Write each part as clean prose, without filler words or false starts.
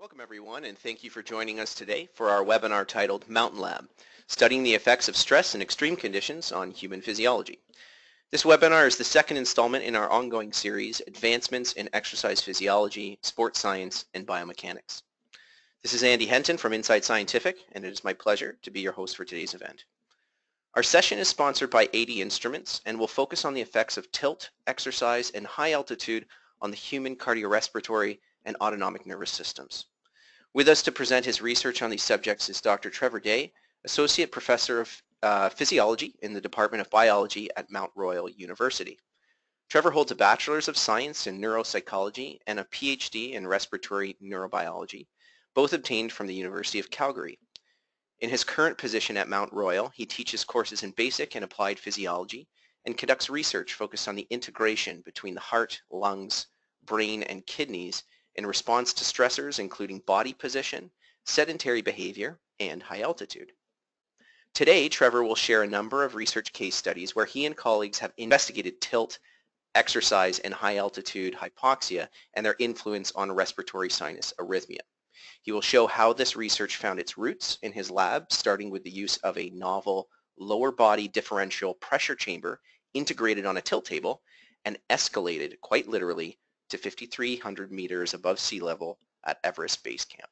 Welcome everyone, and thank you for joining us today for our webinar titled Mountain Lab, Studying the Effects of Stress in Extreme Conditions on Human Physiology. This webinar is the second installment in our ongoing series, Advancements in Exercise Physiology, Sports Science, and Biomechanics. This is Andy Henton from Inside Scientific, and it is my pleasure to be your host for today's event. Our session is sponsored by Instruments and will focus on the effects of tilt, exercise, and high altitude on the human cardiorespiratory and autonomic nervous systems. With us to present his research on these subjects is Dr. Trevor Day, Associate Professor of Physiology in the Department of Biology at Mount Royal University. Trevor holds a Bachelor's of Science in Neuropsychology and a PhD in Respiratory Neurobiology, both obtained from the University of Calgary. In his current position at Mount Royal, he teaches courses in basic and applied physiology and conducts research focused on the integration between the heart, lungs, brain, and kidneys in response to stressors including body position, sedentary behavior, and high altitude. Today, Trevor will share a number of research case studies where he and colleagues have investigated tilt, exercise, and high altitude hypoxia and their influence on respiratory sinus arrhythmia. He will show how this research found its roots in his lab, starting with the use of a novel lower body differential pressure chamber integrated on a tilt table and escalated, quite literally, to 5,300 meters above sea level at Everest Base Camp.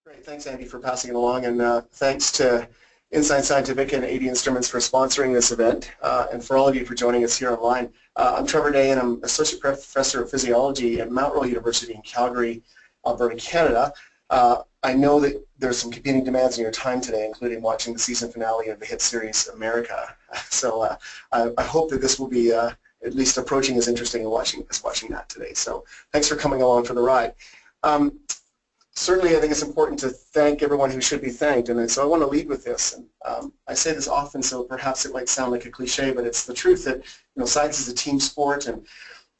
Great, thanks Andy for passing it along, and thanks to Inside Scientific and Instruments for sponsoring this event, and for all of you for joining us here online. I'm Trevor Day, and I'm Associate Professor of Physiology at Mount Royal University in Calgary, Alberta, Canada. I know that there's some competing demands in your time today, including watching the season finale of the hit series America. So I hope that this will be at least approaching as interesting as watching that today. So thanks for coming along for the ride. Certainly I think it's important to thank everyone who should be thanked, and so I want to lead with this. And I say this often, so perhaps it might sound like a cliche, but it's the truth that science is a team sport, and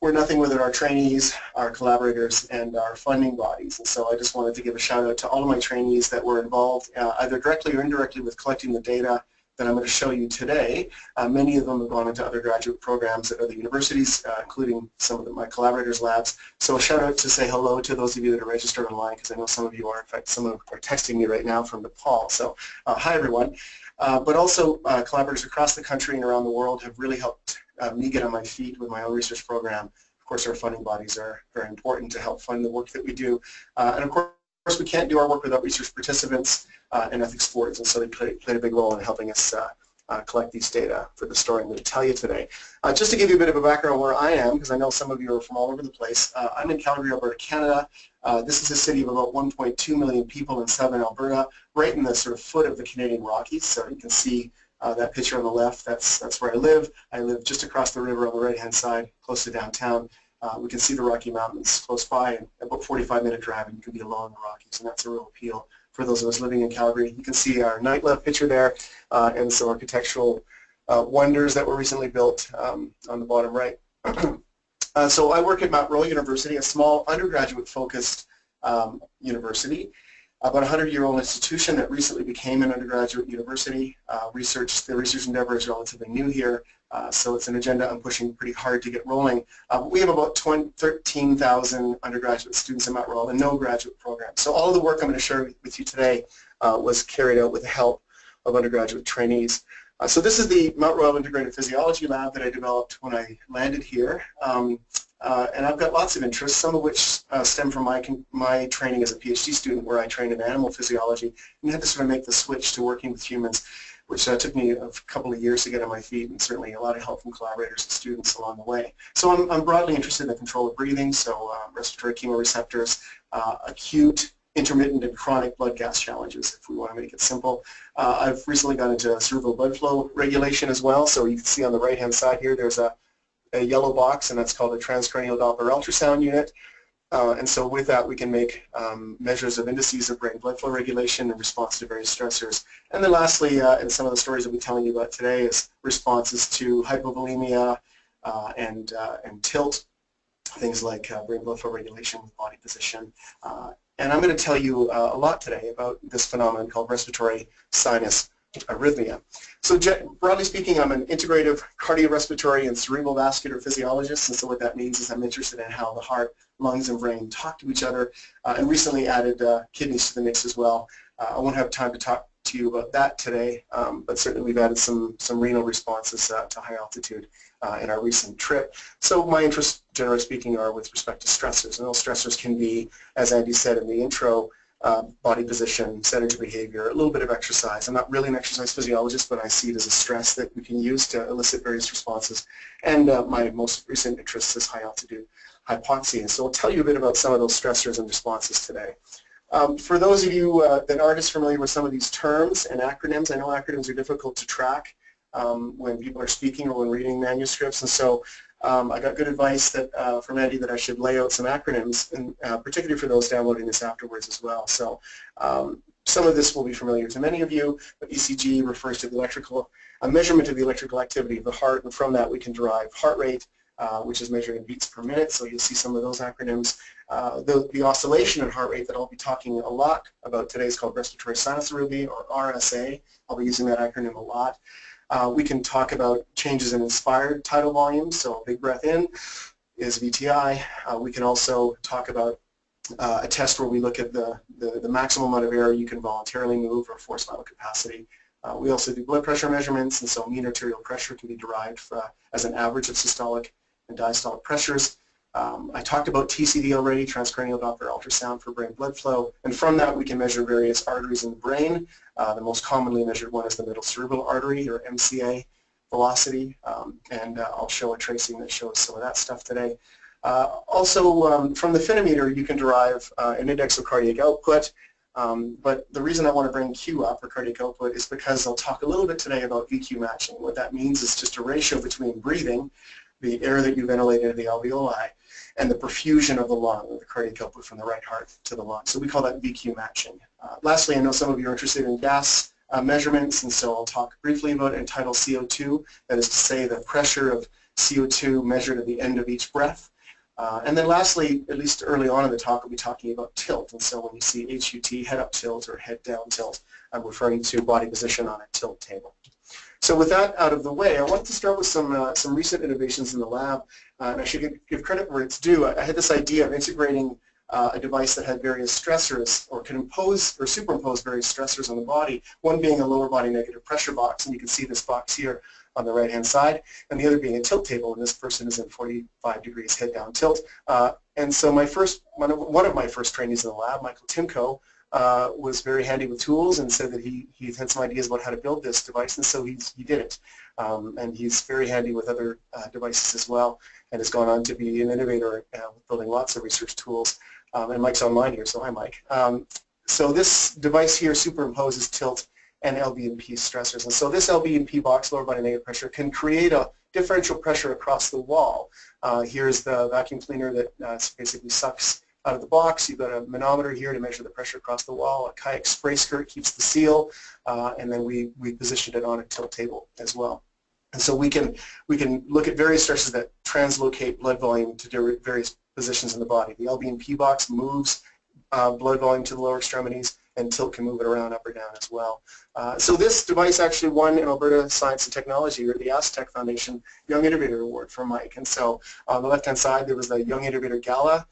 we're nothing without our trainees, our collaborators, and our funding bodies. And so I just wanted to give a shout out to all of my trainees that were involved either directly or indirectly with collecting the data that I'm going to show you today. Many of them have gone into undergraduate programs at other universities, including some of my collaborators' labs. So a shout out to say hello to those of you that are registered online, because I know some of you are. In fact, some of them are texting me right now from Nepal. So hi everyone. But also collaborators across the country and around the world have really helped me get on my feet with my own research program. Of course, our funding bodies are very important to help fund the work that we do. And of course, we can't do our work without research participants and ethics boards, and so they played a big role in helping us collect these data for the story I'm going to tell you today. Just to give you a bit of a background where I am, because I know some of you are from all over the place, I'm in Calgary, Alberta, Canada. This is a city of about 1.2 million people in southern Alberta, right in the sort of foot of the Canadian Rockies. So you can see that picture on the left, that's where I live. I live just across the river on the right-hand side, close to downtown. We can see the Rocky Mountains close by, and about 45-minute drive, and you can be along the Rockies, and that's a real appeal for those of us living in Calgary. You can see our nightlife picture there, and some architectural wonders that were recently built on the bottom right. So I work at Mount Royal University, a small undergraduate-focused university, about a 100-year-old institution that recently became an undergraduate university. The research endeavor is relatively new here, so it's an agenda I'm pushing pretty hard to get rolling. We have about 13,000 undergraduate students in Mount Royal and no graduate program. So all of the work I'm going to share with you today was carried out with the help of undergraduate trainees. So this is the Mount Royal Integrative Physiology Lab that I developed when I landed here. And I've got lots of interests, some of which stem from my training as a PhD student, where I trained in animal physiology and had to sort of make the switch to working with humans, which took me a couple of years to get on my feet, and certainly a lot of help from collaborators and students along the way. So I'm broadly interested in the control of breathing, so respiratory chemoreceptors, acute, intermittent, and chronic blood gas challenges, if we want to make it simple. I've recently got into cerebral blood flow regulation as well, so you can see on the right-hand side here there's a yellow box, and that's called a transcranial Doppler ultrasound unit. And so with that, we can make measures of indices of brain blood flow regulation in response to various stressors. And then lastly, and some of the stories I'll be telling you about today, is responses to hypovolemia and tilt, things like brain blood flow regulation with body position. And I'm going to tell you a lot today about this phenomenon called respiratory sinus arrhythmia. So broadly speaking, I'm an integrative cardiorespiratory and cerebral vascular physiologist, and so what that means is I'm interested in how the heart, lungs, and brain talk to each other, and recently added kidneys to the mix as well. I won't have time to talk to you about that today, but certainly we've added some renal responses to high altitude in our recent trip. So my interests, generally speaking, are with respect to stressors, and those stressors can be, as Andy said in the intro, body position, sedentary behavior, a little bit of exercise. I'm not really an exercise physiologist, but I see it as a stress that we can use to elicit various responses. And my most recent interest is high altitude hypoxia. So I'll tell you a bit about some of those stressors and responses today. For those of you that aren't as familiar with some of these terms and acronyms, I know acronyms are difficult to track when people are speaking or when reading manuscripts, and so I got good advice that, from Andy that I should lay out some acronyms, and particularly for those downloading this afterwards as well. So some of this will be familiar to many of you, but ECG refers to the a measurement of the electrical activity of the heart, and from that we can derive heart rate, which is measured in beats per minute, so you'll see some of those acronyms. The oscillation in heart rate that I'll be talking a lot about today is called respiratory sinus arrhythmia, or RSA. I'll be using that acronym a lot. We can talk about changes in inspired tidal volume, so a big breath in is VTI. We can also talk about a test where we look at the maximum amount of air you can voluntarily move, or forced vital capacity. We also do blood pressure measurements, and so mean arterial pressure can be derived as an average of systolic and diastolic pressures. I talked about TCD already, transcranial Doppler ultrasound for brain blood flow, and from that we can measure various arteries in the brain. The most commonly measured one is the middle cerebral artery, or MCA velocity, and I'll show a tracing that shows some of that stuff today. Also, from the phenometer you can derive an index of cardiac output, but the reason I want to bring Q up, or cardiac output, is because I'll talk a little bit today about VQ matching. What that means is just a ratio between breathing, the air that you ventilate into the alveoli, and the perfusion of the lung, or the cardiac output from the right heart to the lung. So we call that VQ matching. Lastly, I know some of you are interested in gas measurements, and so I'll talk briefly about entitled CO2, that is to say the pressure of CO2 measured at the end of each breath. And then lastly, at least early on in the talk, I'll be talking about tilt, and so when you see HUT, head up tilt or head down tilt, I'm referring to body position on a tilt table. So with that out of the way, I wanted to start with some recent innovations in the lab, and I should give credit where it's due. I had this idea of integrating a device that had various stressors, or can impose or superimpose various stressors on the body, one being a lower body negative pressure box, and you can see this box here on the right-hand side, and the other being a tilt table, and this person is in 45 degrees head down tilt. And so one of my first trainees in the lab, Michael Timko, was very handy with tools and said that he had some ideas about how to build this device, and so he did it. And he's very handy with other devices as well, and has gone on to be an innovator building lots of research tools. And Mike's online here, so hi Mike. So this device here superimposes tilt and LB&P stressors. And so this LB&P box, lower body negative pressure, can create a differential pressure across the wall. Here's the vacuum cleaner that basically sucks out of the box. You've got a manometer here to measure the pressure across the wall. A kayak spray skirt keeps the seal, and then we positioned it on a tilt table as well. And so we can look at various stresses that translocate blood volume to various positions in the body. The LB&P box moves blood volume to the lower extremities, and tilt can move it around up or down as well. So this device actually won an Alberta Science and Technology, or the ASTech Foundation, Young Innovator Award from Mike. And so on the left-hand side there was the Young Innovator Gala.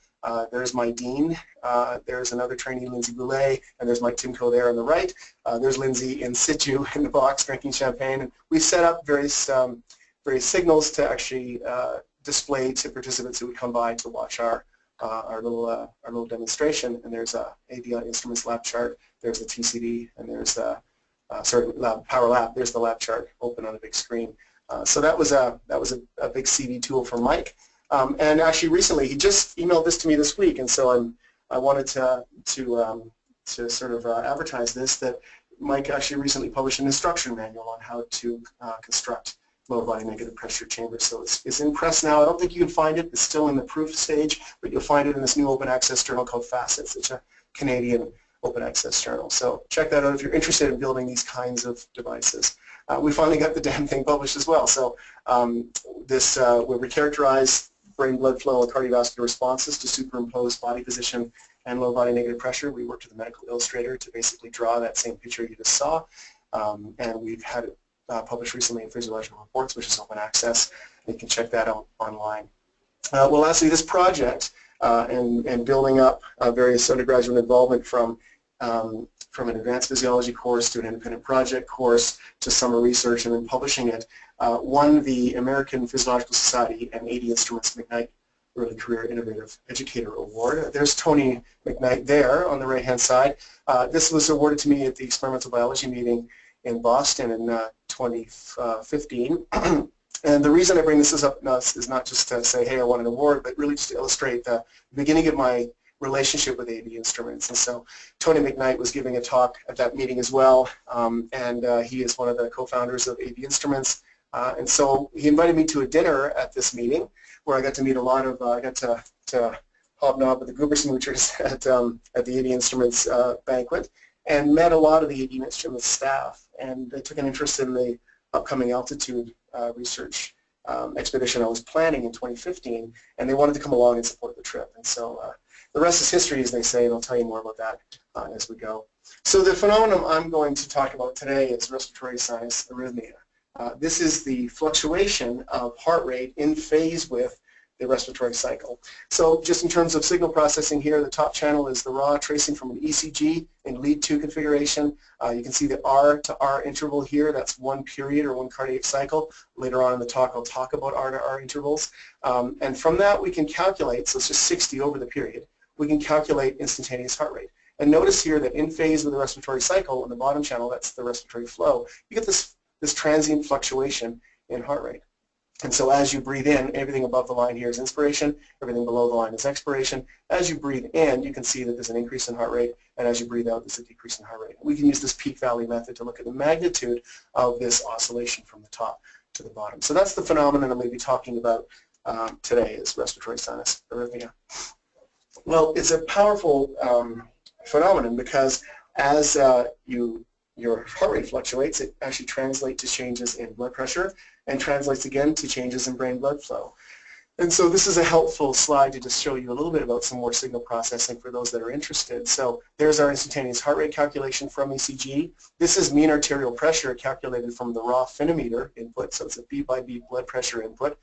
There's my dean, there's another trainee, Lindsay Boulet, and there's Mike Timko there on the right. There's Lindsay in situ in the box drinking champagne. And we set up various signals to actually display to participants who would come by to watch our little demonstration. And there's a ABI Instruments lab chart, there's the TCD, and there's the Power Lab. There's the lab chart open on a big screen. So that was a big CV tool for Mike. And actually recently, he just emailed this to me this week, and so I wanted to sort of advertise this, that Mike actually recently published an instruction manual on how to construct lower body negative pressure chambers. So it's in press now. I don't think you can find it. It's still in the proof stage, but you'll find it in this new open access journal called Facets. It's a Canadian open access journal. So check that out if you're interested in building these kinds of devices. We finally got the damn thing published as well. So where we characterize brain blood flow and cardiovascular responses to superimpose body position and low body negative pressure. We worked with a medical illustrator to basically draw that same picture you just saw. and we've had it published recently in Physiological Reports, which is open access. You can check that out online. Well, lastly, this project and building up various undergraduate involvement from an advanced physiology course to an independent project course to summer research and then publishing it, won the American Physiological Society and 80 Instruments McKnight Early Career Innovative Educator Award. There's Tony McKnight there on the right-hand side. This was awarded to me at the experimental biology meeting in Boston in 2015. And the reason I bring this up is not just to say, hey, I won an award, but really just to illustrate the beginning of my relationship with 80 Instruments. And so Tony McKnight was giving a talk at that meeting as well, and he is one of the co-founders of 80 Instruments. And so he invited me to a dinner at this meeting where I got to meet a lot of, I got to hobnob with the Goober Smoochers at the 80 Instruments banquet and met a lot of the 80 Instruments staff, and they took an interest in the upcoming altitude research expedition I was planning in 2015, and they wanted to come along and support the trip. And so the rest is history, as they say, and I'll tell you more about that as we go. So the phenomenon I'm going to talk about today is respiratory sinus arrhythmia. This is the fluctuation of heart rate in phase with the respiratory cycle. So just in terms of signal processing here, the top channel is the raw tracing from an ECG in lead 2 configuration. You can see the R to R interval here. That's one period or one cardiac cycle. Later on in the talk, I'll talk about R to R intervals. And from that, we can calculate, so it's just 60 over the period, we can calculate instantaneous heart rate. And notice here that in phase with the respiratory cycle, on the bottom channel, that's the respiratory flow, you get this transient fluctuation in heart rate. And so as you breathe in, everything above the line here is inspiration, everything below the line is expiration. As you breathe in, you can see that there's an increase in heart rate, and as you breathe out, there's a decrease in heart rate. We can use this peak-valley method to look at the magnitude of this oscillation from the top to the bottom. So that's the phenomenon I'm going to be talking about today, is respiratory sinus arrhythmia. Well, it's a powerful phenomenon because as your heart rate fluctuates, it actually translates to changes in blood pressure and translates again to changes in brain blood flow. And so this is a helpful slide to just show you a little bit about some more signal processing for those that are interested. So there's our instantaneous heart rate calculation from ECG. This is mean arterial pressure calculated from the raw phenometer input, so it's a beat by beat blood pressure input,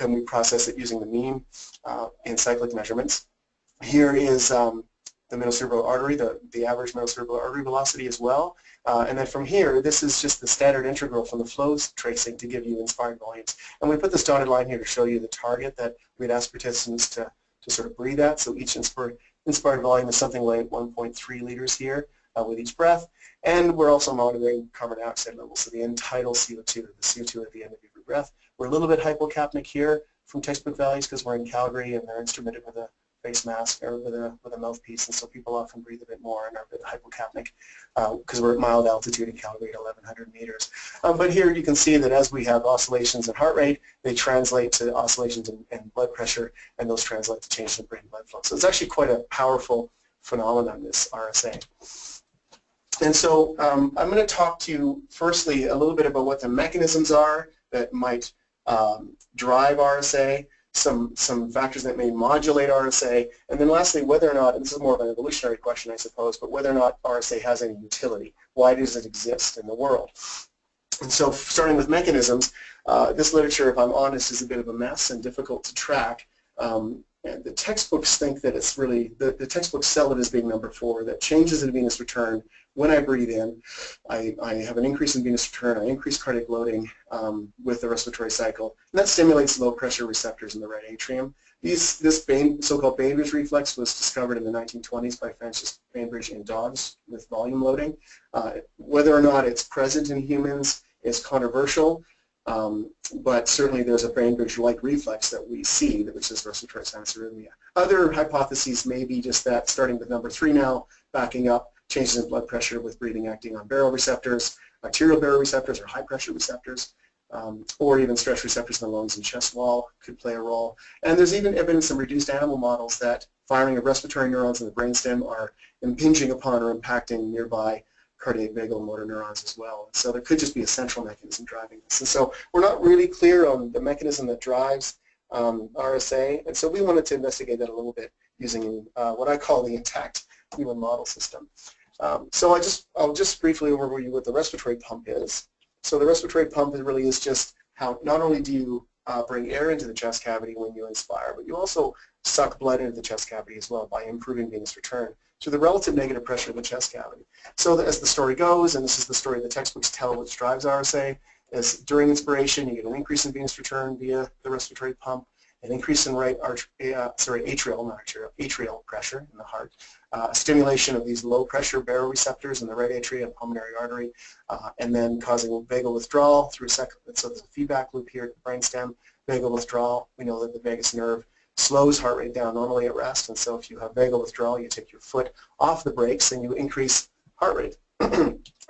and we process it using the mean in cyclic measurements. Here is the middle cerebral artery, the average middle cerebral artery velocity as well. And then from here, this is just the standard integral from the flows tracing to give you inspired volumes. And we put this dotted line here to show you the target that we'd ask participants to sort of breathe at. So each inspired volume is something like 1.3 liters here with each breath. And we're also monitoring carbon dioxide levels, so the end tidal CO2, the CO2 at the end of every breath. We're a little bit hypocapnic here from textbook values because we're in Calgary and they're instrumented with a face mask or with a mouthpiece, and so people often breathe a bit more and are a bit hypocapnic because we're at mild altitude in Calgary at 1,100 meters. But here you can see that as we have oscillations in heart rate, they translate to oscillations in blood pressure, and those translate to changes in brain blood flow. So it's actually quite a powerful phenomenon, this RSA. And so I'm going to talk to you firstly a little bit about what the mechanisms are that might drive RSA, some factors that may modulate RSA, and then lastly whether or not, and this is more of an evolutionary question I suppose, but whether or not RSA has any utility. Why does it exist in the world? And so starting with mechanisms, this literature, if I'm honest, is a bit of a mess and difficult to track. And the textbooks think that it's really, the textbooks sell it as being number 4, that changes in venous return. When I breathe in, I have an increase in venous return, I increase cardiac loading with the respiratory cycle, and that stimulates low pressure receptors in the right atrium. This so-called Bainbridge reflex was discovered in the 1920s by Francis Bainbridge in dogs with volume loading. Whether or not it's present in humans is controversial, but certainly there's a Bainbridge-like reflex that we see, which is respiratory sinus arrhythmia. Other hypotheses may be just that, starting with number 3 now, backing up, changes in blood pressure with breathing acting on baroreceptors, arterial baroreceptors or high pressure receptors, or even stress receptors in the lungs and chest wall could play a role. And there's even evidence in reduced animal models that firing of respiratory neurons in the brainstem are impinging upon or impacting nearby cardiac vagal motor neurons as well. So there could just be a central mechanism driving this. And so we're not really clear on the mechanism that drives RSA, and so we wanted to investigate that a little bit using what I call the intact human model system. So I'll just briefly overview what the respiratory pump is. So the respiratory pump really is just how not only do you bring air into the chest cavity when you inspire, but you also suck blood into the chest cavity as well by improving venous return through the relative negative pressure of the chest cavity. So as the story goes, and this is the story the textbooks tell which drives RSA, is during inspiration you get an increase in venous return via the respiratory pump, an increase in atrial pressure in the heart, stimulation of these low pressure baroreceptors in the right atria and pulmonary artery, and then causing vagal withdrawal through so there's a feedback loop here at the brainstem. Vagal withdrawal, we know that the vagus nerve slows heart rate down normally at rest, and so if you have vagal withdrawal, you take your foot off the brakes and you increase heart rate.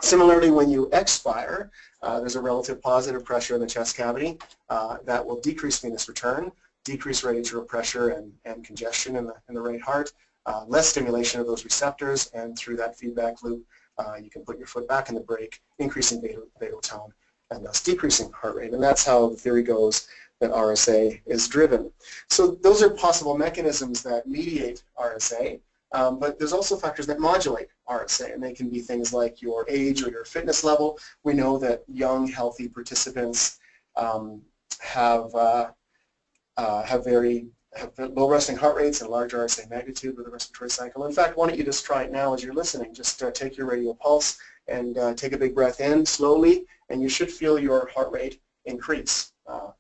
Similarly, when you expire, there's a relative positive pressure in the chest cavity that will decrease venous return, decrease right atrial pressure and congestion in the right heart, less stimulation of those receptors, and through that feedback loop, you can put your foot back in the brake, increasing vagal tone, and thus decreasing heart rate. And that's how the theory goes that RSA is driven. So those are possible mechanisms that mediate RSA, but there's also factors that modulate RSA, and they can be things like your age or your fitness level. We know that young, healthy participants have low resting heart rates and large RSA magnitude with the respiratory cycle. In fact, why don't you just try it now as you're listening. Just take your radial pulse and take a big breath in slowly, and you should feel your heart rate increase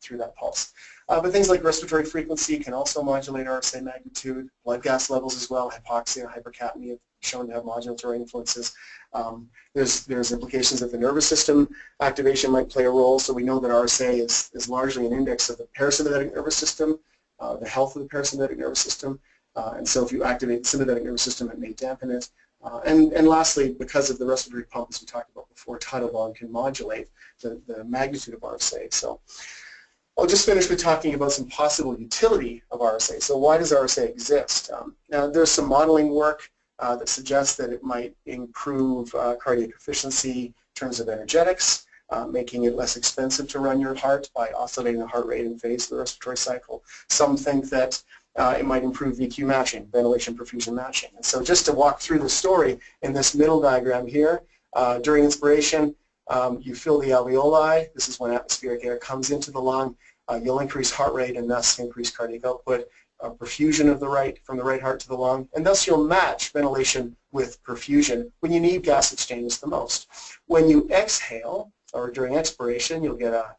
through that pulse. But things like respiratory frequency can also modulate RSA magnitude, blood gas levels as well, hypoxia, hypercapnia shown to have modulatory influences. There's implications that the nervous system activation might play a role, so we know that RSA is largely an index of the parasympathetic nervous system, the health of the parasympathetic nervous system, and so if you activate the sympathetic nervous system, it may dampen it. And lastly, because of the respiratory pump, as we talked about before, tidal volume can modulate the magnitude of RSA. So I'll just finish with talking about some possible utility of RSA. So why does RSA exist? Now there's some modeling work that suggests that it might improve cardiac efficiency in terms of energetics, making it less expensive to run your heart by oscillating the heart rate in phase of the respiratory cycle. Some think that it might improve VQ matching, ventilation perfusion matching. And so just to walk through the story in this middle diagram here, during inspiration, you fill the alveoli. This is when atmospheric air comes into the lung. You'll increase heart rate and thus increase cardiac output, perfusion of from the right heart to the lung, and thus you'll match ventilation with perfusion when you need gas exchange the most. When you exhale, or during expiration, you'll get a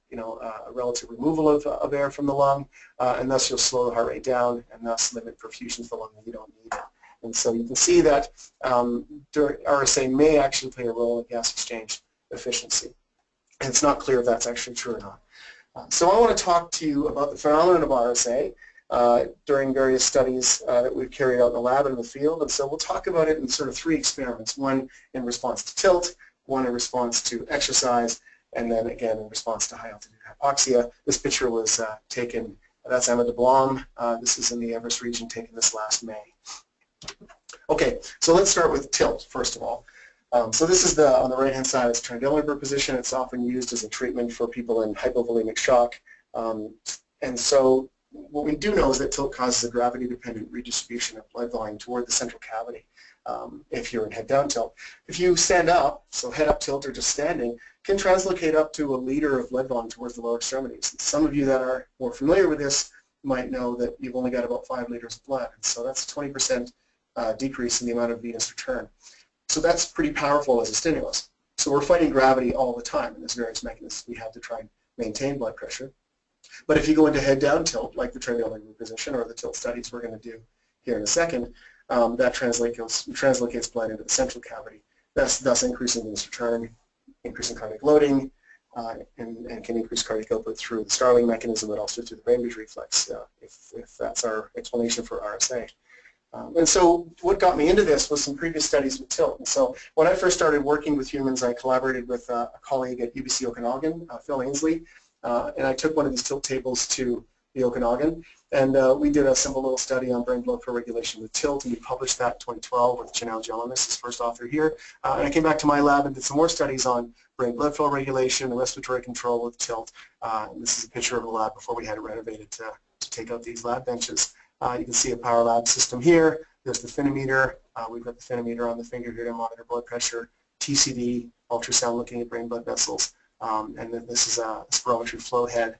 relative removal of air from the lung, and thus you'll slow the heart rate down and thus limit perfusion to the lung when you don't need it. And so you can see that RSA may actually play a role in gas exchange efficiency. And it's not clear if that's actually true or not. So I want to talk to you about the phenomenon of RSA during various studies that we've carried out in the lab and in the field. And so we'll talk about it in sort of 3 experiments, one in response to tilt, one in response to exercise, and then again in response to high altitude hypoxia. This picture was taken, that's Emma de Blom. This is in the Everest region, taken this last May. Okay, so let's start with tilt first of all. So this is on the right hand side, it's triangular position. It's often used as a treatment for people in hypovolemic shock. And so what we do know is that tilt causes a gravity-dependent redistribution of blood volume toward the central cavity if you're in head-down tilt. If you stand up, so head-up tilt or just standing, can translocate up to a liter of blood volume towards the lower extremities. And some of you that are more familiar with this might know that you've only got about 5 liters of blood. And so that's a 20% decrease in the amount of venous return. So that's pretty powerful as a stimulus. So we're fighting gravity all the time, and there's various mechanisms we have to try and maintain blood pressure. But if you go into head-down tilt, like the triangular position or the tilt studies we're going to do here in a second, that translocates blood into the central cavity, thus increasing venous return, increasing cardiac loading, and can increase cardiac output through the Starling mechanism, but also through the Bainbridge reflex, if that's our explanation for RSA. And so what got me into this was some previous studies with tilt. And so when I first started working with humans, I collaborated with a colleague at UBC Okanagan, Phil Ainsley, and I took one of these tilt tables to the Okanagan, and we did a simple little study on brain blood flow regulation with tilt, and we published that in 2012 with Janelle Jelimis, his first author here. And I came back to my lab and did some more studies on brain blood flow regulation and respiratory control with tilt. And this is a picture of the lab before we had it renovated to take out these lab benches. You can see a power lab system here. There's the phenometer, We've got the phenometer on the finger here to monitor blood pressure, TCD, ultrasound looking at brain blood vessels, and then this is a spirometry flow head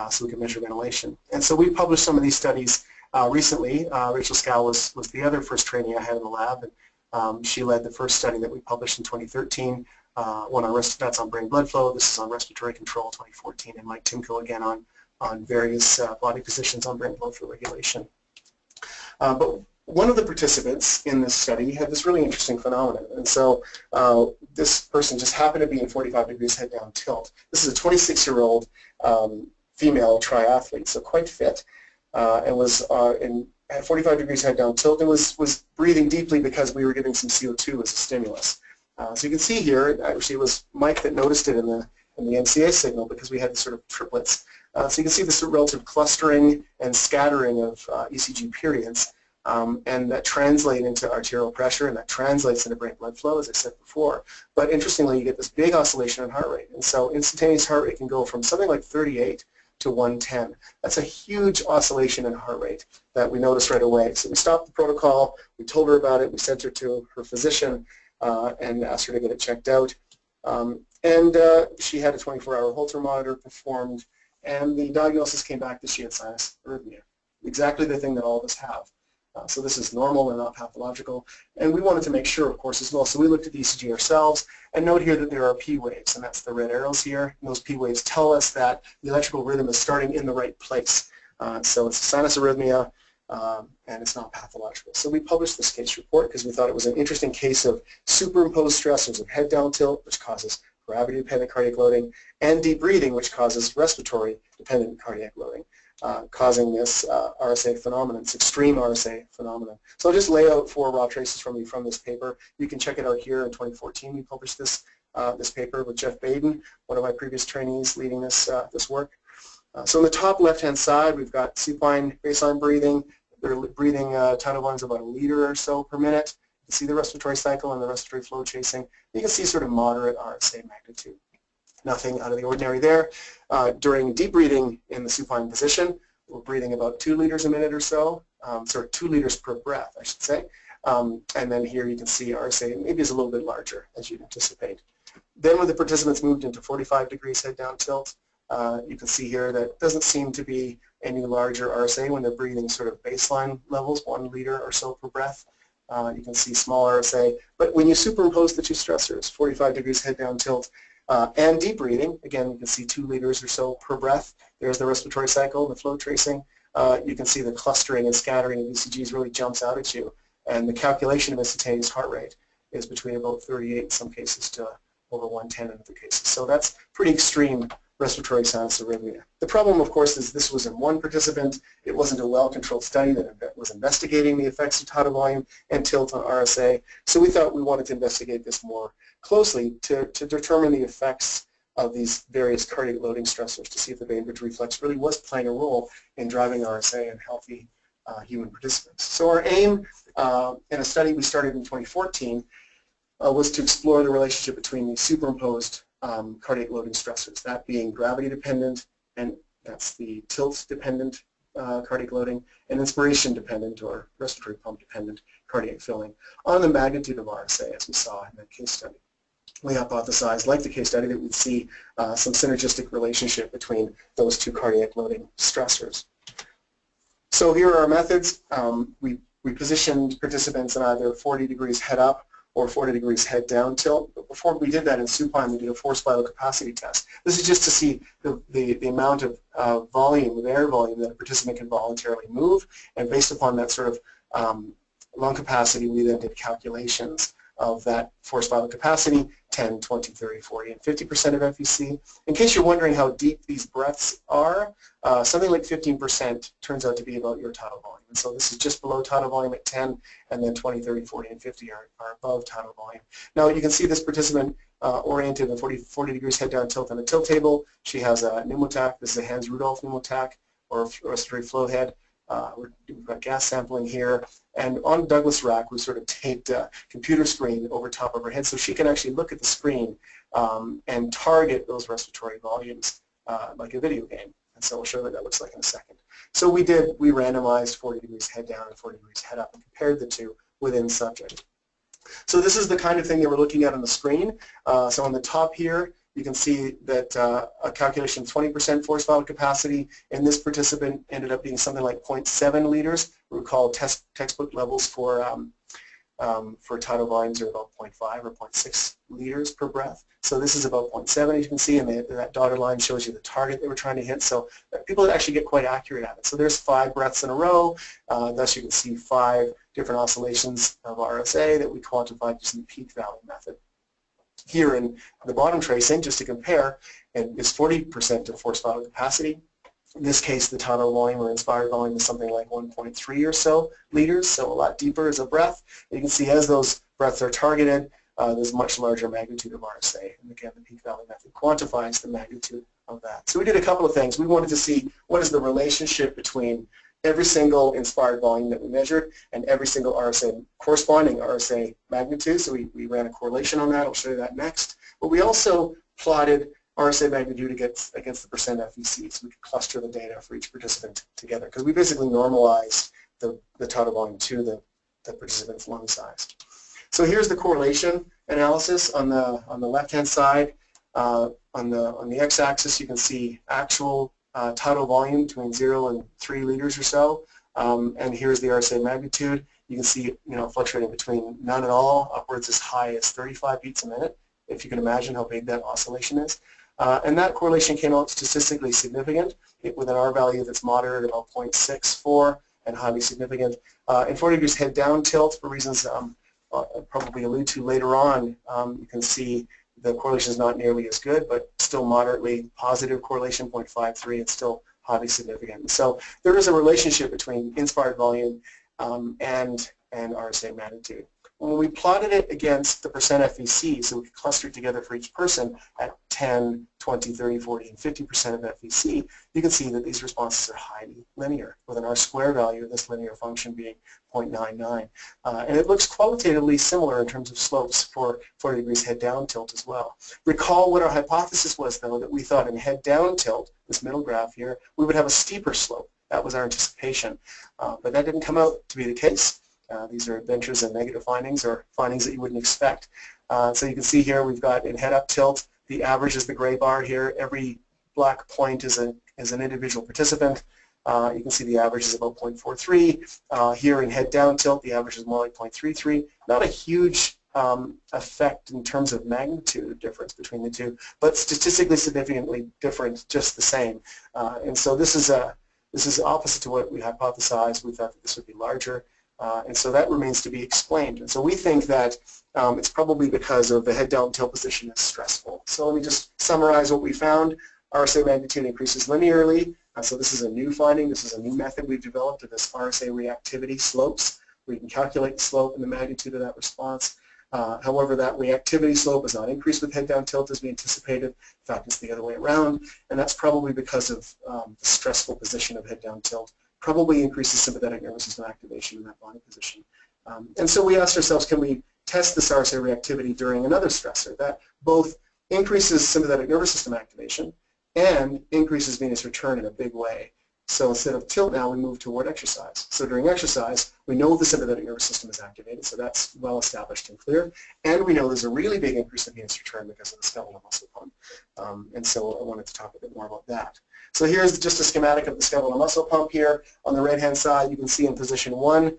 so we can measure ventilation. And so we published some of these studies recently. Rachel Scow was the other first trainee I had in the lab, and she led the first study that we published in 2013, one on that's on brain blood flow. This is on respiratory control, 2014, and Mike Timko again on various body positions on brain blood flow regulation. But one of the participants in this study had this really interesting phenomenon, and so this person just happened to be in 45 degrees head down tilt. This is a 26-year-old female triathlete, so quite fit, and was at 45 degrees head down tilt and was breathing deeply because we were giving some CO2 as a stimulus. So you can see here, actually it was Mike that noticed it in the MCA signal because we had the sort of triplets. So you can see this relative clustering and scattering of ECG periods, and that translate into arterial pressure, and that translates into brain blood flow, as I said before. But interestingly, you get this big oscillation in heart rate, and so instantaneous heart rate can go from something like 38 to 110. That's a huge oscillation in heart rate that we noticed right away. So we stopped the protocol, we told her about it, we sent her to her physician and asked her to get it checked out. And she had a 24-hour Holter monitor performed, and the diagnosis came back that she had sinus arrhythmia, exactly the thing that all of us have. So this is normal and not pathological, and we wanted to make sure, of course, as well. So we looked at the ECG ourselves, and note here that there are P waves, and that's the red arrows here. And those P waves tell us that the electrical rhythm is starting in the right place. So it's a sinus arrhythmia, and it's not pathological. So we published this case report because we thought it was an interesting case of superimposed stressors of head-down tilt, which causes gravity-dependent cardiac loading, and deep breathing, which causes respiratory-dependent cardiac loading, causing this RSA phenomenon, this extreme RSA phenomenon. So I'll just lay out 4 raw traces from this paper. You can check it out here in 2014. We published this paper with Jeff Baden, one of my previous trainees leading this work. So on the top left-hand side, we've got supine baseline breathing. They're breathing tidal volumes about 1 liter or so per minute. You can see the respiratory cycle and the respiratory flow chasing. You can see sort of moderate RSA magnitude. Nothing out of the ordinary there. During deep breathing in the supine position, we're breathing about 2 liters a minute or so, sort of 2 liters per breath, I should say. And then here you can see RSA maybe is a little bit larger, as you'd anticipate. Then when the participants moved into 45 degrees head down tilt, you can see here that it doesn't seem to be any larger RSA when they're breathing sort of baseline levels, 1 liter or so per breath. You can see small RSA. But when you superimpose the 2 stressors, 45 degrees head down tilt, and deep breathing, again, you can see 2 liters or so per breath. There's the respiratory cycle, the flow tracing. You can see the clustering and scattering of ECGs really jumps out at you. And the calculation of instantaneous heart rate is between about 38 in some cases to over 110 in other cases. So that's pretty extreme respiratory sinus arrhythmia. The problem, of course, is this was in 1 participant. It wasn't a well-controlled study that was investigating the effects of tidal volume and tilt on RSA. So we thought we wanted to investigate this more closely to determine the effects of these various cardiac loading stressors to see if the Bain bridge reflex really was playing a role in driving RSA in healthy human participants. So our aim in a study we started in 2014 was to explore the relationship between the superimposed cardiac loading stressors, that being gravity-dependent, and that's the tilt-dependent cardiac loading, and inspiration-dependent or respiratory pump-dependent cardiac filling on the magnitude of RSA, as we saw in that case study. We hypothesized, like the case study, that we'd see some synergistic relationship between those 2 cardiac loading stressors. So here are our methods. We positioned participants in either 40 degrees head up or 40 degrees head down tilt. But before we did that in supine, we did a forced vital capacity test. This is just to see the amount of volume, of air volume that a participant can voluntarily move, and based upon that sort of lung capacity, we then did calculations of that forced vital capacity, 10, 20, 30, 40, and 50% of FVC. In case you're wondering how deep these breaths are, something like 15% turns out to be about your tidal volume. And so this is just below tidal volume at 10, and then 20, 30, 40, and 50 are above tidal volume. Now you can see this participant oriented in 40 degrees head down tilt on the tilt table. She has a pneumotac. This is a Hans-Rudolph pneumotac, or respiratory flow head. We've got gas sampling here, and on Douglas rack we sort of taped a computer screen over top of her head so she can actually look at the screen and target those respiratory volumes like a video game. And so we'll show you what that looks like in a second. So we randomized 40 degrees head down and 40 degrees head up and compared the 2 within subject. So this is the kind of thing that we're looking at on the screen. So on the top here, you can see that a calculation of 20% forced vital capacity in this participant ended up being something like 0.7 liters. We would call textbook levels for tidal volumes are about 0.5 or 0.6 liters per breath. So this is about 0.7, as you can see, and that dotted line shows you the target they were trying to hit. So people actually get quite accurate at it. So there's 5 breaths in a row. Thus you can see 5 different oscillations of RSA that we quantified using the peak valley method. Here in the bottom tracing, just to compare, and is 40% of forced vital capacity. In this case, the tidal volume or inspired volume is something like 1.3 or so liters, so a lot deeper as a breath. You can see as those breaths are targeted, there's much larger magnitude of RSA. And again, the peak valley method quantifies the magnitude of that. So we did a couple of things. We wanted to see what is the relationship between every single inspired volume that we measured and every single RSA, corresponding RSA magnitude. So we ran a correlation on that. I'll show you that next. But we also plotted RSA magnitude against the percent FVC, so we could cluster the data for each participant together, because we basically normalized the tidal volume to the participant's lung size. So here's the correlation analysis on the left-hand side. On the x-axis, you can see actual tidal volume between 0 and 3 liters or so, and here's the RSA magnitude. You can see, fluctuating between none at all, upwards as high as 35 beats a minute, if you can imagine how big that oscillation is. And that correlation came out statistically significant with an R value that's moderate, about 0.64, and highly significant. In 40 degrees head down tilt, for reasons I'll probably allude to later on, you can see the correlation is not nearly as good, but still moderately positive correlation, 0.53, and still highly significant. So there is a relationship between inspired volume and RSA magnitude. When we plotted it against the percent FVC, so we could cluster it together for each person at 10, 20, 30, 40, and 50% of FVC, you can see that these responses are highly linear, with an R-square value of this linear function being 0.99. And it looks qualitatively similar in terms of slopes for 40 degrees head down tilt as well. Recall what our hypothesis was, though, that we thought in head down tilt, this middle graph here, we would have a steeper slope. That was our anticipation. But that didn't come out to be the case. These are adventures and negative findings, or findings that you wouldn't expect. So you can see here we've got in head up tilt, the average is the gray bar here. Every black point is an individual participant. You can see the average is about 0.43. Here in head down tilt, the average is more like 0.33. Not a huge effect in terms of magnitude difference between the two, but statistically significantly different just the same. And so this is opposite to what we hypothesized. We thought that this would be larger. And so that remains to be explained. And so we think that it's probably because of the head down tilt position is stressful. So let me just summarize what we found. RSA magnitude increases linearly. So this is a new finding. This is a new method we've developed of this RSA reactivity slopes. We can calculate the slope and the magnitude of that response. However, that reactivity slope is not increased with head down tilt as we anticipated. In fact, it's the other way around. And that's probably because of the stressful position of head down tilt. Probably increases sympathetic nervous system activation in that body position. And so we asked ourselves, can we test this RSA reactivity during another stressor that both increases sympathetic nervous system activation and increases venous return in a big way? So instead of tilt now, we move toward exercise. So during exercise, we know the sympathetic nervous system is activated, so that's well established and clear. And we know there's a really big increase in venous return because of the skeletal muscle pump. And so I wanted to talk a bit more about that. So here's just a schematic of the skeletal muscle pump here. On the right-hand side, you can see in position 1,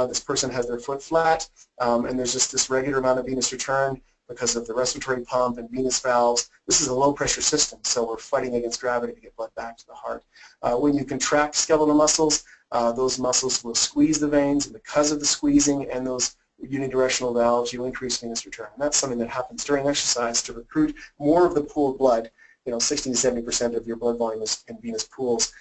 this person has their foot flat, and there's just this regular amount of venous return because of the respiratory pump and venous valves. This is a low-pressure system, so we're fighting against gravity to get blood back to the heart. When you contract skeletal muscles, those muscles will squeeze the veins, and because of the squeezing and those unidirectional valves, you increase venous return. And that's something that happens during exercise to recruit more of the pooled blood. 60 to 70% of your blood volume is in venous pools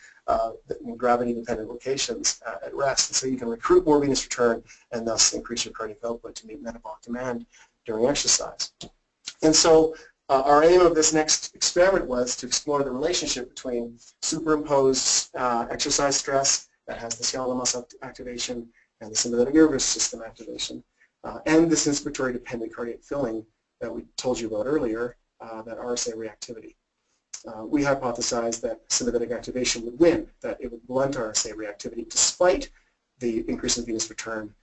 in gravity-dependent locations at rest. And so you can recruit more venous return and thus increase your cardiac output to meet metabolic demand during exercise. And so our aim of this next experiment was to explore the relationship between superimposed exercise stress that has the skeletal muscle activation and the sympathetic nervous system activation, and this inspiratory-dependent cardiac filling that we told you about earlier, that RSA reactivity. We hypothesized that sympathetic activation would win, that it would blunt RSA reactivity despite the increase in venous return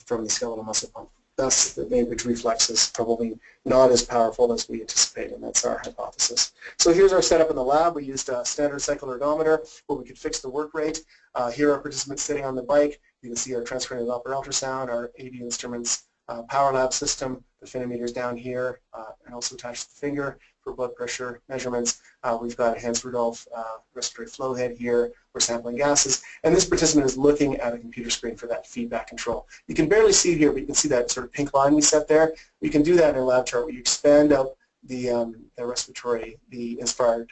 from the skeletal muscle pump. Thus, the Bainbridge reflex is probably not as powerful as we anticipate, and that's our hypothesis. So here's our setup in the lab. We used a standard cycle ergometer where we could fix the work rate. Here are participants sitting on the bike. You can see our transcranial Doppler ultrasound, our AD instruments, power lab system, the phenometers down here, and also attached to the finger for blood pressure measurements. We've got a Hans-Rudolph respiratory flow head here. We're sampling gases, and this participant is looking at a computer screen for that feedback control. You can barely see it here, but you can see that sort of pink line we set there. We can do that in a lab chart where you expand out the respiratory, the inspired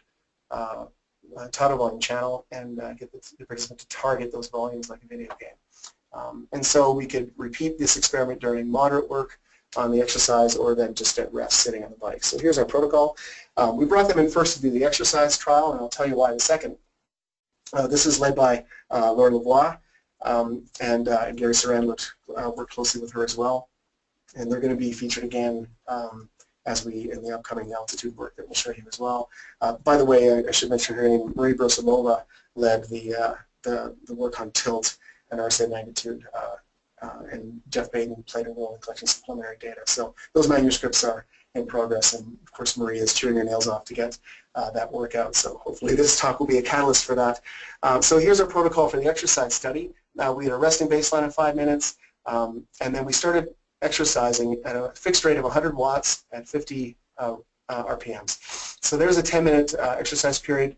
tidal volume channel, and get the participant to target those volumes like a video game. And so we could repeat this experiment during moderate work on the exercise or then just at rest sitting on the bike. So here's our protocol. We brought them in first to do the exercise trial, and I'll tell you why in a second. This is led by Laura Lavoie, and Gary Saran worked closely with her as well. And they're going to be featured again as in the upcoming altitude work that we'll show you as well. By the way, I should mention her name. Marie Brosimova led the work on tilt and RSA magnitude, and Jeff Baden played a role in collecting some preliminary data. So those manuscripts are in progress, and of course Marie is chewing her nails off to get that work out. So hopefully this talk will be a catalyst for that. So here's our protocol for the exercise study. We had a resting baseline of 5 minutes, and then we started exercising at a fixed rate of 100 watts at 50 RPMs. So there's a 10-minute exercise period.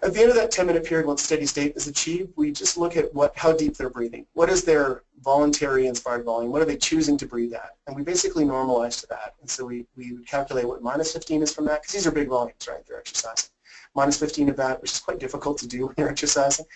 At the end of that 10-minute period, once steady state is achieved, we just look at how deep they're breathing. What is their voluntary inspired volume? What are they choosing to breathe at? And we basically normalize to that. And so we would calculate what minus 15 is from that, because these are big volumes, right? They're exercising. Minus 15 of that, which is quite difficult to do when you're exercising.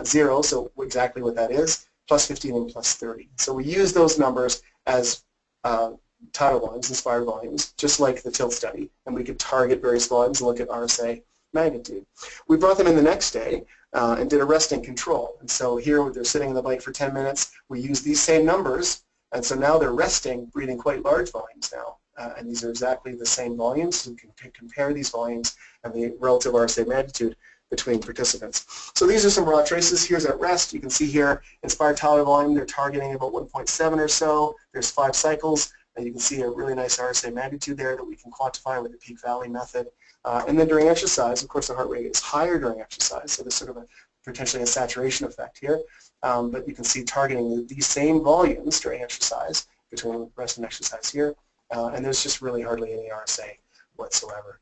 0, so exactly what that is, plus 15 and plus 30. So we use those numbers as tidal volumes, inspired volumes, just like the tilt study. And we could target various volumes and look at RSA magnitude. We brought them in the next day and did a resting control. And so here they're sitting on the bike for 10 minutes. We use these same numbers, and so now they're resting, breathing quite large volumes now. And these are exactly the same volumes. So we can compare these volumes and the relative RSA magnitude between participants. So these are some raw traces. Here's at rest. You can see here inspired tidal volume. They're targeting about 1.7 or so. There's 5 cycles. And you can see a really nice RSA magnitude there that we can quantify with the peak-valley method. And then during exercise, of course, the heart rate is higher during exercise, so there's sort of potentially a saturation effect here. But you can see targeting these same volumes during exercise between rest and exercise here, and there's just really hardly any RSA whatsoever.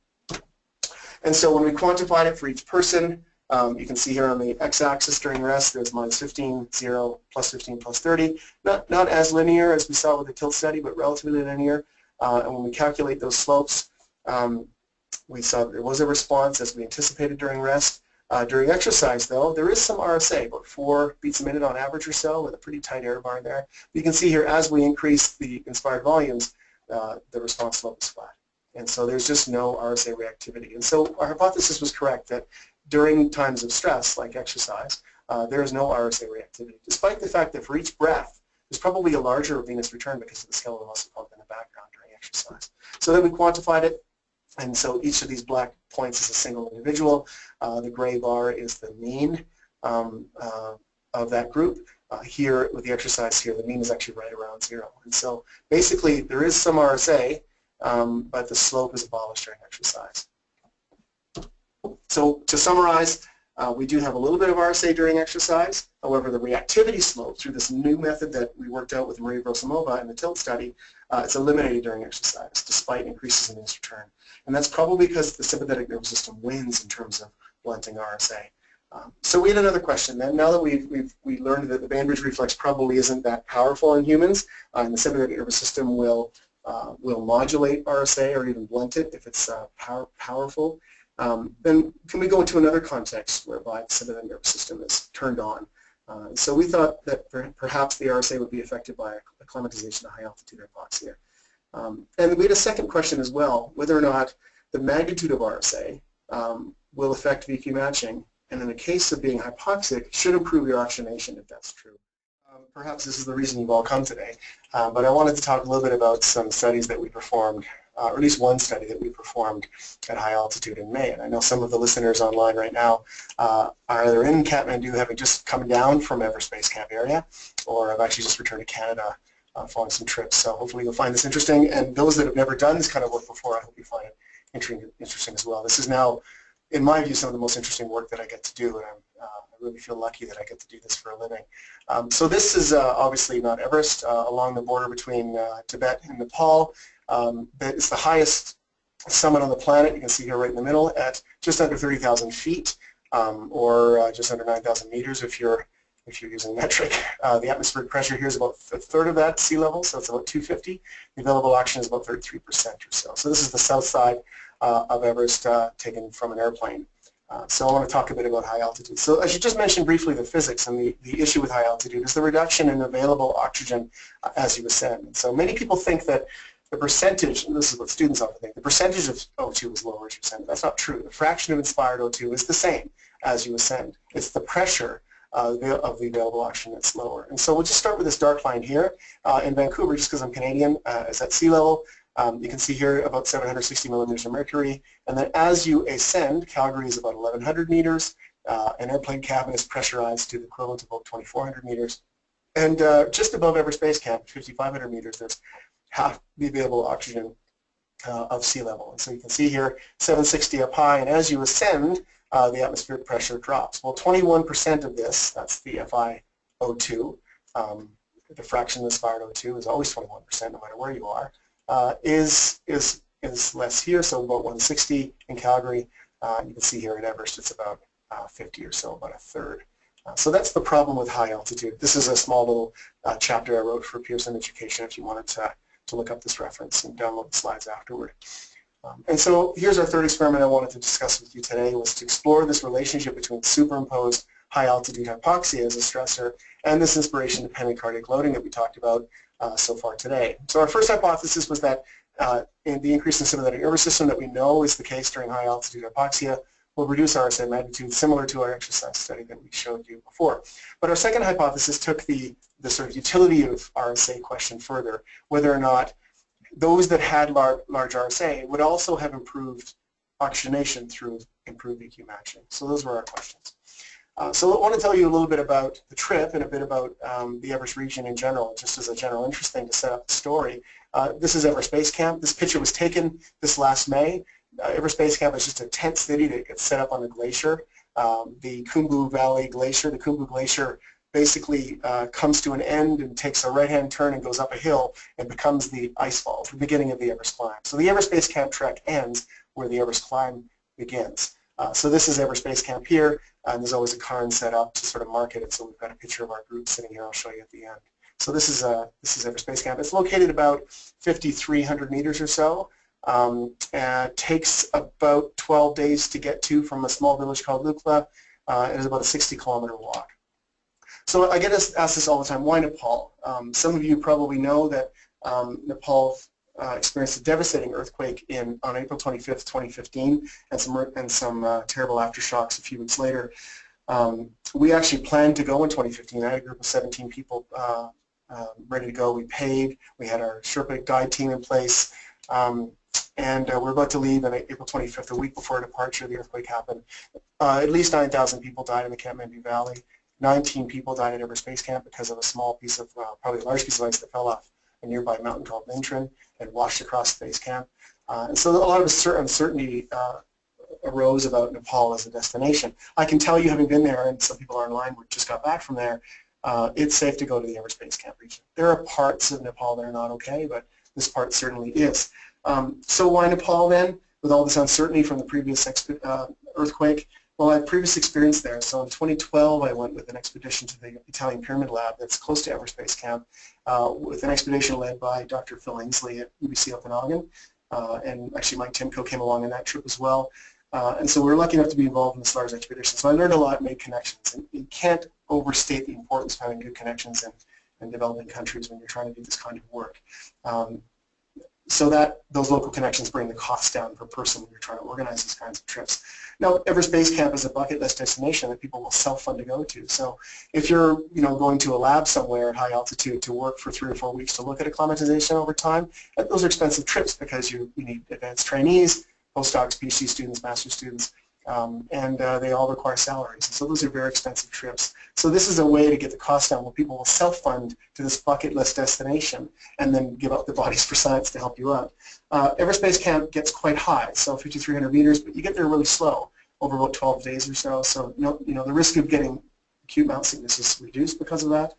And so when we quantified it for each person, you can see here on the x-axis during rest, there's minus 15, 0, plus 15, plus 30. Not as linear as we saw with the tilt study, but relatively linear. And when we calculate those slopes, we saw there was a response as we anticipated during rest. During exercise, though, there is some RSA, about 4 beats a minute on average or so, with a pretty tight error bar there. You can see here, as we increase the inspired volumes, the response slope is flat. And so there's just no RSA reactivity. And so our hypothesis was correct that during times of stress, like exercise, there is no RSA reactivity, despite the fact that for each breath, there's probably a larger venous return because of the skeletal muscle pump in the background during exercise. So then we quantified it. And so each of these black points is a single individual. The gray bar is the mean of that group. Here, with the exercise here, the mean is actually right around 0. And so basically, there is some RSA, but the slope is abolished during exercise. So to summarize, we do have a little bit of RSA during exercise. However, the reactivity slope through this new method that we worked out with Marie Brosimova in the tilt study, it's eliminated during exercise, despite increases in venous return. And that's probably because the sympathetic nervous system wins in terms of blunting RSA. So we had another question then. Now that we learned that the Bainbridge reflex probably isn't that powerful in humans, and the sympathetic nervous system will modulate RSA or even blunt it if it's powerful, then can we go into another context whereby the sympathetic nervous system is turned on? So we thought that perhaps the RSA would be affected by acclimatization to high altitude hypoxia. And we had a second question as well, whether or not the magnitude of RSA will affect VQ matching, and in the case of being hypoxic, should improve your oxygenation if that's true. Perhaps this is the reason you've all come today, but I wanted to talk a little bit about some studies that we performed or at least one study that we performed at high altitude in May. And I know some of the listeners online right now are either in Kathmandu, having just come down from Everest Base Camp area, or have actually just returned to Canada following some trips. So hopefully you'll find this interesting. And those that have never done this kind of work before, I hope you find it interesting as well. This is now, in my view, some of the most interesting work that I get to do, and I really feel lucky that I get to do this for a living. So this is obviously Mount Everest along the border between Tibet and Nepal. It's the highest summit on the planet. You can see here right in the middle at just under 30,000 feet, or just under 9,000 meters if you're using metric. The atmospheric pressure here is about a third of that sea level, so it's about 250. The available oxygen is about 33% or so. So this is the south side of Everest taken from an airplane. So I want to talk a bit about high altitude. So as you just mentioned briefly, the physics and the issue with high altitude is the reduction in available oxygen as you ascend. And so many people think that the percentage, and this is what students often think, the percentage of O2 is lower as you ascend. That's not true. The fraction of inspired O2 is the same as you ascend. It's the pressure of the available oxygen that's lower. And so we'll just start with this dark line here in Vancouver, just because I'm Canadian, is at sea level. You can see here about 760 millimeters of mercury. And then as you ascend, Calgary is about 1,100 meters. An airplane cabin is pressurized to the equivalent of about 2,400 meters. And just above Everest Base Camp, 5,500 meters, there's half the available oxygen of sea level. And so you can see here 760 up high, and as you ascend, the atmospheric pressure drops. Well, 21% of this, that's the FiO2, the fraction of inspired O2 is always 21%, no matter where you are, is less here, so about 160 in Calgary. You can see here at Everest it's about 50 or so, about a third. So that's the problem with high altitude. This is a small little chapter I wrote for Pearson Education if you wanted to look up this reference and download the slides afterward. And so here's our third experiment I wanted to discuss with you today, was to explore this relationship between superimposed high altitude hypoxia as a stressor and this inspiration-dependent cardiac loading that we talked about so far today. So our first hypothesis was that in the increase in sympathetic nervous system that we know is the case during high altitude hypoxia will reduce RSA magnitude, similar to our exercise study that we showed you before. But our second hypothesis took the sort of utility of RSA question further, whether or not those that had large RSA would also have improved oxygenation through improved EQ matching. So those were our questions. So I want to tell you a little bit about the trip and a bit about the Everest region in general, just as a general interest thing to set up the story. This is Everest Base Camp. This picture was taken this last May. Everest Base Camp is just a tent city that gets set up on a glacier. The Khumbu Valley Glacier, the Khumbu Glacier basically comes to an end and takes a right-hand turn and goes up a hill and becomes the ice fall, the beginning of the Everest climb. So the Everest Base Camp trek ends where the Everest climb begins. So this is Everest Base Camp here, and there's always a cairn set up to sort of mark it, and so we've got a picture of our group sitting here. I'll show you at the end. So this is Everest Base Camp. It's located about 5,300 meters or so. It takes about 12 days to get to from a small village called Lukla. It is about a 60-kilometer walk. So I get asked this all the time, why Nepal? Some of you probably know that Nepal experienced a devastating earthquake on April 25th, 2015, and some terrible aftershocks a few weeks later. We actually planned to go in 2015. I had a group of 17 people ready to go. We paid. We had our Sherpa guide team in place. And we're about to leave on April 25th, a week before departure. The earthquake happened. At least 9,000 people died in the Kathmandu Valley. 19 people died at Everest Base Camp because of a small piece of, probably a large piece of ice that fell off a nearby mountain called Mintrin and washed across the base camp. And so a lot of uncertainty arose about Nepal as a destination. I can tell you, having been there, and some people online who just got back from there, it's safe to go to the Everest Base Camp region. There are parts of Nepal that are not okay, but this part certainly is. So why Nepal then, with all this uncertainty from the previous earthquake? Well, I had previous experience there. So in 2012, I went with an expedition to the Italian Pyramid Lab that's close to Everest Base Camp, with an expedition led by Dr. Phil Ainsley at UBC Okanagan. And actually Mike Timko came along on that trip as well. And so we were lucky enough to be involved in this large expedition. So I learned a lot, made connections. And you can't overstate the importance of having good connections in developing countries when you're trying to do this kind of work. so that those local connections bring the cost down per person when you're trying to organize these kinds of trips. Now, Everest Base Camp is a bucket list destination that people will self-fund to go to. So if you're going to a lab somewhere at high altitude to work for 3 or 4 weeks to look at acclimatization over time, those are expensive trips because you need advanced trainees, postdocs, PhD students, master's students, and they all require salaries. And so those are very expensive trips. So this is a way to get the cost down where people will self-fund to this bucket list destination and then give up their bodies for science to help you out. Everest Base Camp gets quite high, so 5,300 meters, but you get there really slow over about 12 days or so. So the risk of getting acute mountain sickness is reduced because of that.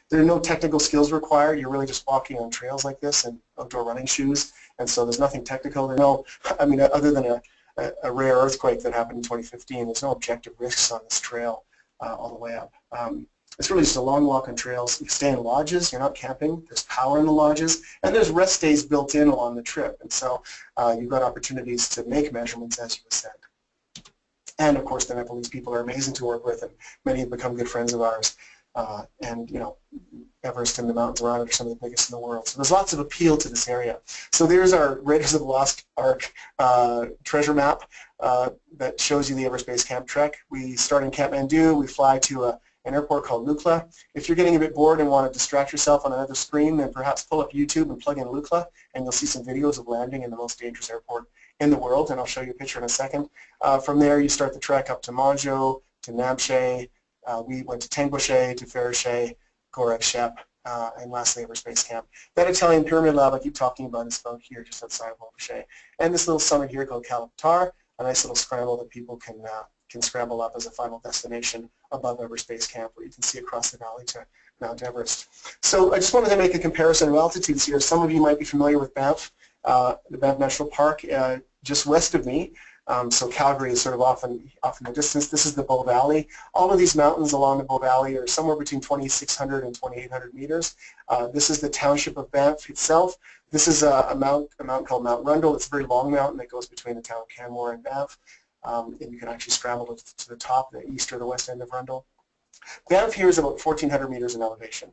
There are no technical skills required. You're really just walking on trails like this in outdoor running shoes, and so there's nothing technical. There's no, other than a rare earthquake that happened in 2015, there's no objective risks on this trail all the way up. It's really just a long walk on trails. You stay in lodges. You're not camping. There's power in the lodges, and there's rest days built in along the trip. And so you've got opportunities to make measurements as you ascend. And of course, the Nepalese people are amazing to work with, and many have become good friends of ours. Everest and the mountains around it are some of the biggest in the world. So there's lots of appeal to this area. So there's our Raiders of the Lost Ark treasure map that shows you the Everest Base Camp trek. We start in Kathmandu. We fly to an airport called Lukla. If you're getting a bit bored and want to distract yourself on another screen, then perhaps pull up YouTube and plug in Lukla, and you'll see some videos of landing in the most dangerous airport in the world, and I'll show you a picture in a second. From there, you start the trek up to Manjo, to Namche. We went to Tengboche, to Ferishe, Gorek Shep, and lastly Everest Base Camp. That Italian pyramid lab I keep talking about is about here, just outside of Lobouche. And this little summit here called Kalapatar, a nice little scramble that people can scramble up as a final destination above Everest Base Camp, where you can see across the valley to Mount Everest. So I just wanted to make a comparison of altitudes here. Some of you might be familiar with Banff, the Banff National Park, just west of me. So Calgary is sort of off in the distance. This is the Bow Valley. All of these mountains along the Bow Valley are somewhere between 2,600 and 2,800 meters. This is the township of Banff itself. This is a mountain called Mount Rundle. It's a very long mountain that goes between the town of Canmore and Banff. And you can actually scramble to the top, the east or the west end of Rundle. Banff here is about 1,400 meters in elevation.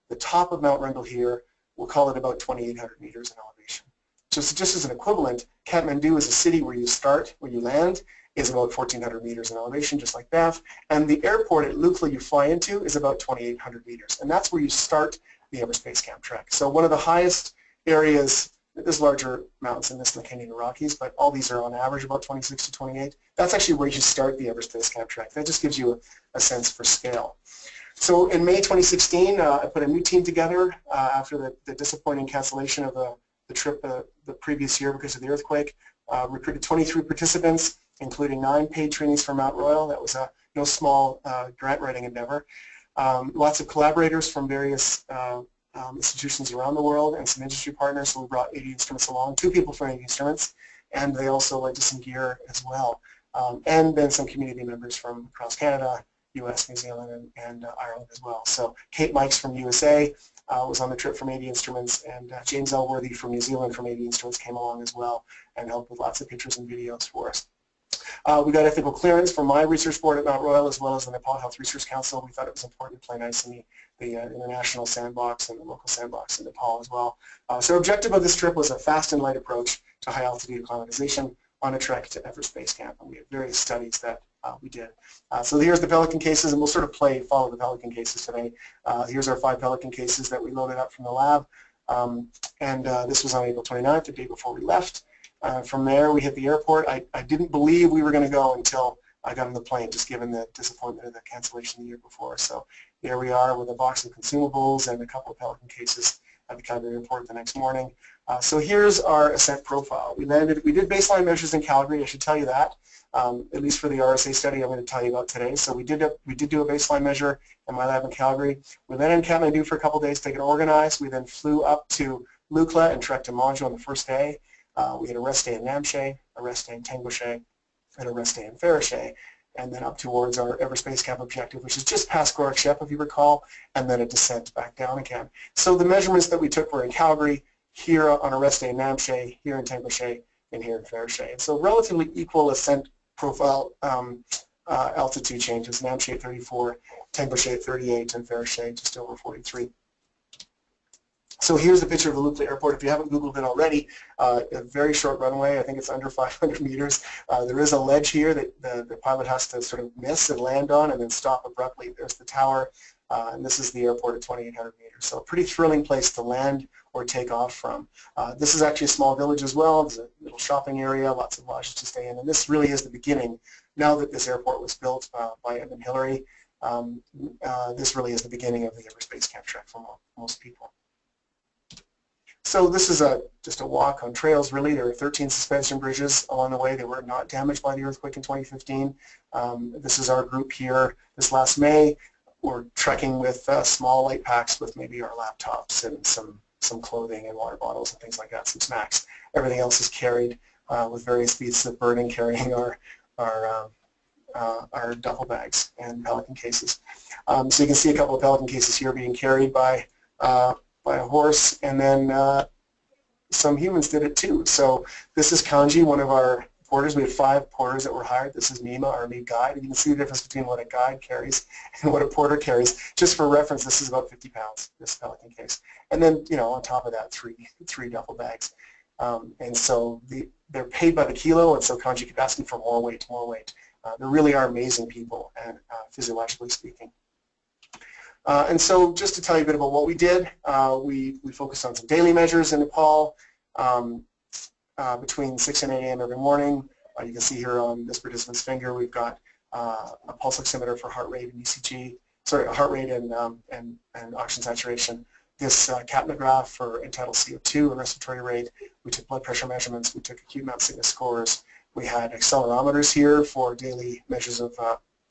The top of Mount Rundle here, we'll call it about 2,800 meters in elevation. Just as an equivalent, Kathmandu is a city where you start, where you land, is about 1,400 meters in elevation, just like Banff. And the airport at Lukla you fly into is about 2,800 meters. And that's where you start the Everest Base Camp trek. So one of the highest areas, there's larger mountains in this than the Canadian Rockies, but all these are on average about 26 to 28. That's actually where you start the Everest Base Camp trek. That just gives you a sense for scale. So in May 2016, I put a new team together after the disappointing cancellation of the trip the previous year because of the earthquake. Recruited 23 participants, including 9 paid trainees from Mount Royal. That was no small grant writing endeavor. Lots of collaborators from various institutions around the world and some industry partners. So we brought 80 Instruments along, 2 people from 80 Instruments, and they also lent us some gear as well. And then some community members from across Canada, US, New Zealand, and Ireland as well. So Kate Mikes from USA was on the trip from 80 Instruments, and James Elworthy from New Zealand from 80 Instruments came along as well and helped with lots of pictures and videos for us. We got ethical clearance from my research board at Mount Royal as well as the Nepal Health Research Council. We thought it was important to play nice in the international sandbox and the local sandbox in Nepal as well. So our objective of this trip was a fast and light approach to high altitude acclimatization on a trek to Everest Base Camp, and we had various studies that we did. So here's the Pelican cases, and we'll sort of follow the Pelican cases today. Here's our 5 Pelican cases that we loaded up from the lab, and this was on April 29th, the day before we left. From there, we hit the airport. I didn't believe we were going to go until I got on the plane, just given the disappointment of the cancellation the year before. So there we are with a box of consumables and a couple of Pelican cases at the Calgary airport the next morning. So here's our ascent profile. We did baseline measures in Calgary, I should tell you that, at least for the RSA study I'm going to tell you about today. So we did do a baseline measure in my lab in Calgary. We landed in Kathmandu for a couple days to get organized. We then flew up to Lukla and trekked to Manjo on the first day. We had a rest day in Namche, a rest day in Tengboche, and a rest day in Ferishe, and then up towards our Everest Base Camp objective, which is just past Gorek Shep, if you recall, and then a descent back down again. So the measurements that we took were in Calgary, here on a rest day in Namche, here in Tengboche, and here in Ferishe. And so relatively equal ascent profile altitude changes, Namche at 34, Tengboche at 38, and Ferishe just over 43. So here's the picture of the Lupita Airport. If you haven't Googled it already, a very short runway. I think it's under 500 meters. There is a ledge here that the pilot has to sort of miss and land on and then stop abruptly. There's the tower, and this is the airport at 2,800 meters. So a pretty thrilling place to land or take off from. This is actually a small village as well. There's a little shopping area, lots of lodges to stay in, and this really is the beginning. Now that this airport was built by Edmund Hillary, this really is the beginning of the Everspace Camp trek for most people. So this is just a walk on trails, really. There are 13 suspension bridges along the way. They were not damaged by the earthquake in 2015. This is our group here this last May. We're trekking with small light packs with maybe our laptops and some clothing and water bottles and things like that, some snacks. Everything else is carried with various beasts of burden, carrying our duffel bags and Pelican cases. So you can see a couple of Pelican cases here being carried by a horse, and then some humans did it too. So this is Kanji, one of our porters. We had 5 porters that were hired. This is Mima, our lead guide. And you can see the difference between what a guide carries and what a porter carries. Just for reference, this is about 50 pounds, this Pelican case. And then, you know, on top of that, three duffel bags. And so they're paid by the kilo, and so Kanji kept asking for more weight, more weight. They really are amazing people, and physiologically speaking. And so just to tell you a bit about what we did, we focused on some daily measures in Nepal between 6 and 8 a.m. every morning. You can see here on this participant's finger we've got a pulse oximeter for heart rate and ECG, sorry, heart rate and oxygen saturation. This capnograph for end-tidal CO2 and respiratory rate. We took blood pressure measurements. We took acute mountain sickness scores. We had accelerometers here for daily measures of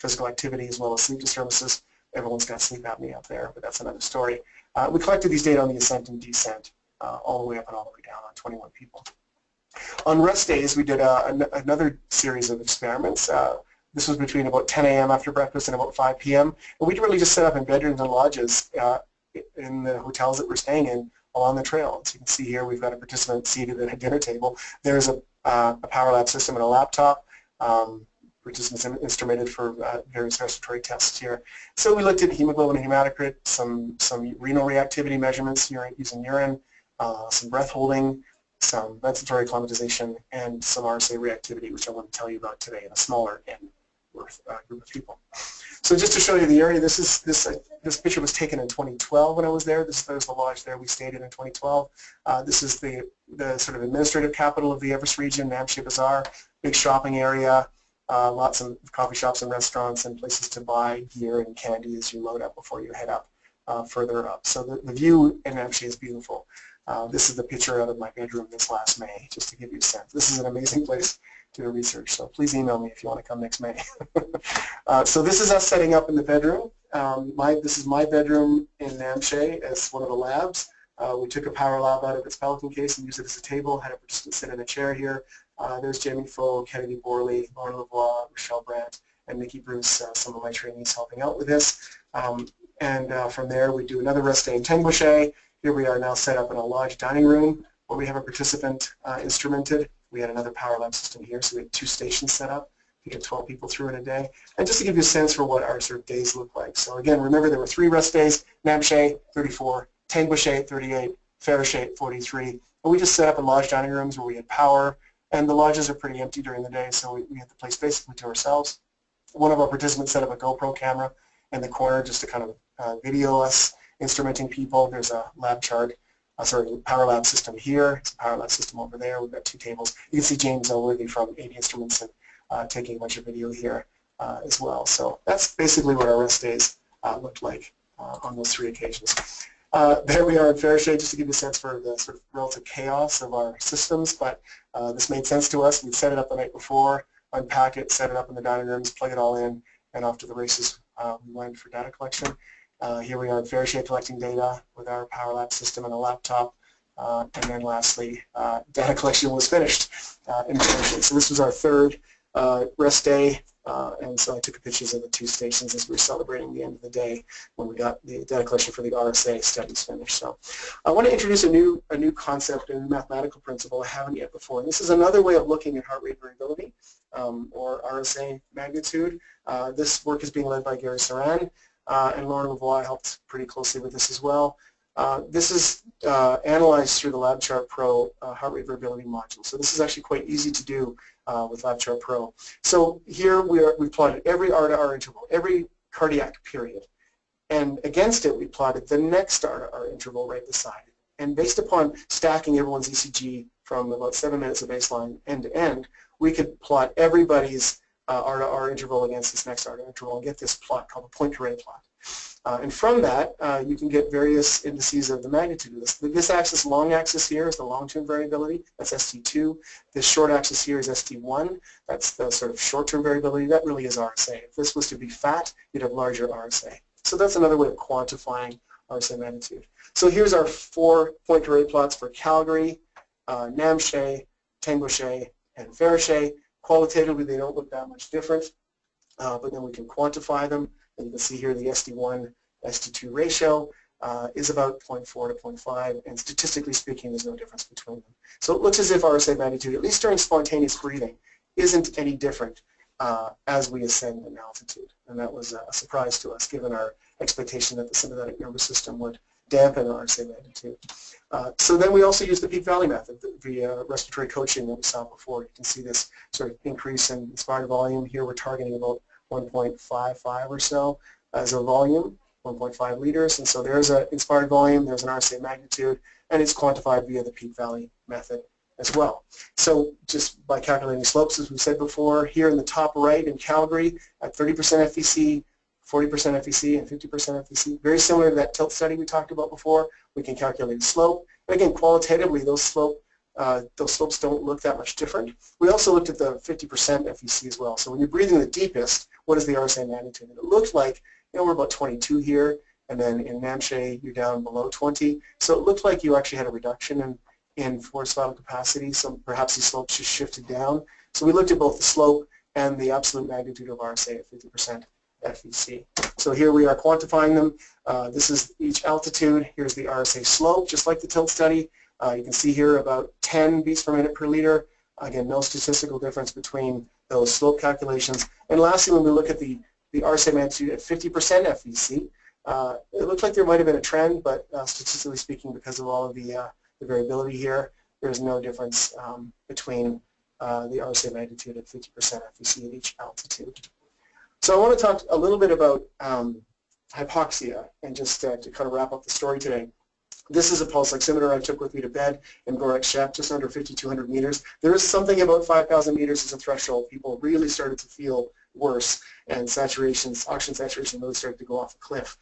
physical activity as well as sleep disturbances. Everyone's got sleep apnea up there, but that's another story. We collected these data on the ascent and descent, all the way up and all the way down on 21 people. On rest days, we did another series of experiments. This was between about 10 a.m. after breakfast and about 5 p.m. And we really just set up in bedrooms and lodges in the hotels that we're staying in along the trail. As you can see here, we've got a participant seated at a dinner table. There's a power lab system and a laptop. Participants instrumented for various respiratory tests here. So we looked at hemoglobin and hematocrit, some renal reactivity measurements using urine, some breath holding, some ventilatory acclimatization, and some RSA reactivity, which I want to tell you about today in a smaller group of people. So just to show you the area, this picture was taken in 2012 when I was there. There's the lodge there we stayed in 2012. This is the sort of administrative capital of the Everest region, Namche Bazaar, big shopping area. Lots of coffee shops and restaurants and places to buy gear and candy as you load up before you head up further up. So the view in Namche is beautiful. This is the picture out of my bedroom this last May, just to give you a sense. This is an amazing place to do research, so please email me if you want to come next May. So this is us setting up in the bedroom. This is my bedroom in Namche as one of the labs. We took a power lab out of its Pelican case and used it as a table, had a participant sit in a chair here. There's Jamie Foe, Kennedy Borley, Lauren Lavoie, Michelle Brandt, and Nikki Bruce, some of my trainees helping out with this. From there, we do another rest day in Tengboche. Here we are now set up in a lodge dining room where we have a participant instrumented. We had another power lab system here, so we had 2 stations set up to get 12 people through in a day. And just to give you a sense for what our sort of days look like. So again, remember there were 3 rest days, Namche 34, Tengboche 38, Ferrochet 43. And we just set up in lodge dining rooms where we had power, and the lodges are pretty empty during the day, so we had the place basically to ourselves. One of our participants set up a GoPro camera in the corner just to kind of video us instrumenting people. There's a lab chart, power lab system here. It's a power lab system over there. We've got 2 tables. You can see James Elworthy from AD Instruments and taking a bunch of video here as well. So that's basically what our rest days looked like on those 3 occasions. There we are in Ferrochet, just to give you a sense for the sort of relative chaos of our systems, but this made sense to us. We'd set it up the night before, unpack it, set it up in the dining rooms, plug it all in, and off to the races we went for data collection. Here we are in Ferrochet collecting data with our power lab system and a laptop, and then lastly, data collection was finished in Ferrochet. So this was our 3rd rest day, and so I took pictures of the 2 stations as we were celebrating the end of the day when we got the data collection for the RSA studies finished. So I want to introduce a new concept, a new mathematical principle I haven't yet before. And this is another way of looking at heart rate variability, or RSA magnitude. This work is being led by Gary Saran, and Lauren Lavoie helped pretty closely with this as well. This is analyzed through the LabChart Pro heart rate variability module. So this is actually quite easy to do with LabChart Pro. So here we've plotted every R to R interval, every cardiac period. And against it, we plotted the next R to R interval right beside it. And based upon stacking everyone's ECG from about 7 minutes of baseline end to end, we could plot everybody's R to R interval against this next R to R interval and get this plot called a Poincare Plot. And from that, you can get various indices of the magnitude of this. This axis, long axis here, is the long-term variability. That's ST2. This short axis here is ST1. That's the sort of short-term variability. That really is RSA. If this was to be fat, you'd have larger RSA. So that's another way of quantifying RSA magnitude. So here's our 4 Poincare plots for Calgary, Namche, Tengoshe, and Verche. Qualitatively, they don't look that much different, but then we can quantify them. And you can see here the ST1, ST2 ratio is about 0.4 to 0.5, and statistically speaking, there's no difference between them. So it looks as if RSA magnitude, at least during spontaneous breathing, isn't any different as we ascend in altitude. And that was a surprise to us, given our expectation that the sympathetic nervous system would dampen RSA magnitude. So then we also use the peak valley method, the respiratory coaching that we saw before. You can see this sort of increase in inspired volume. Here we're targeting about 1.55 or so as a volume, 1.5 liters, and so there's an inspired volume, there's an RSA magnitude, and it's quantified via the peak valley method as well. So just by calculating slopes, as we said before, here in the top right in Calgary at 30% FVC, 40% FVC, and 50% FVC, very similar to that tilt study we talked about before, we can calculate the slope. And again, qualitatively, those slopes don't look that much different. We also looked at the 50% FVC as well. So when you're breathing the deepest, what is the RSA magnitude? And it looked like, we're about 22 here, and then in Namche, you're down below 20. So it looked like you actually had a reduction in forced vital capacity, so perhaps these slopes just shifted down. So we looked at both the slope and the absolute magnitude of RSA at 50% FVC. So here we are quantifying them. This is each altitude. Here's the RSA slope, just like the tilt study. You can see here about 10 beats per minute per liter. Again, no statistical difference between those slope calculations. And lastly, when we look at the RSA magnitude at 50% FVC, it looks like there might have been a trend, but statistically speaking, because of all of the variability here, there's no difference between the RSA magnitude at 50% FVC at each altitude. So I want to talk a little bit about hypoxia, and just to kind of wrap up the story today. This is a pulse oximeter I took with me to bed in Gorak-Shep, just under 5,200 meters. There is something about 5,000 meters as a threshold. People really started to feel worse, and oxygen saturation really started to go off a cliff.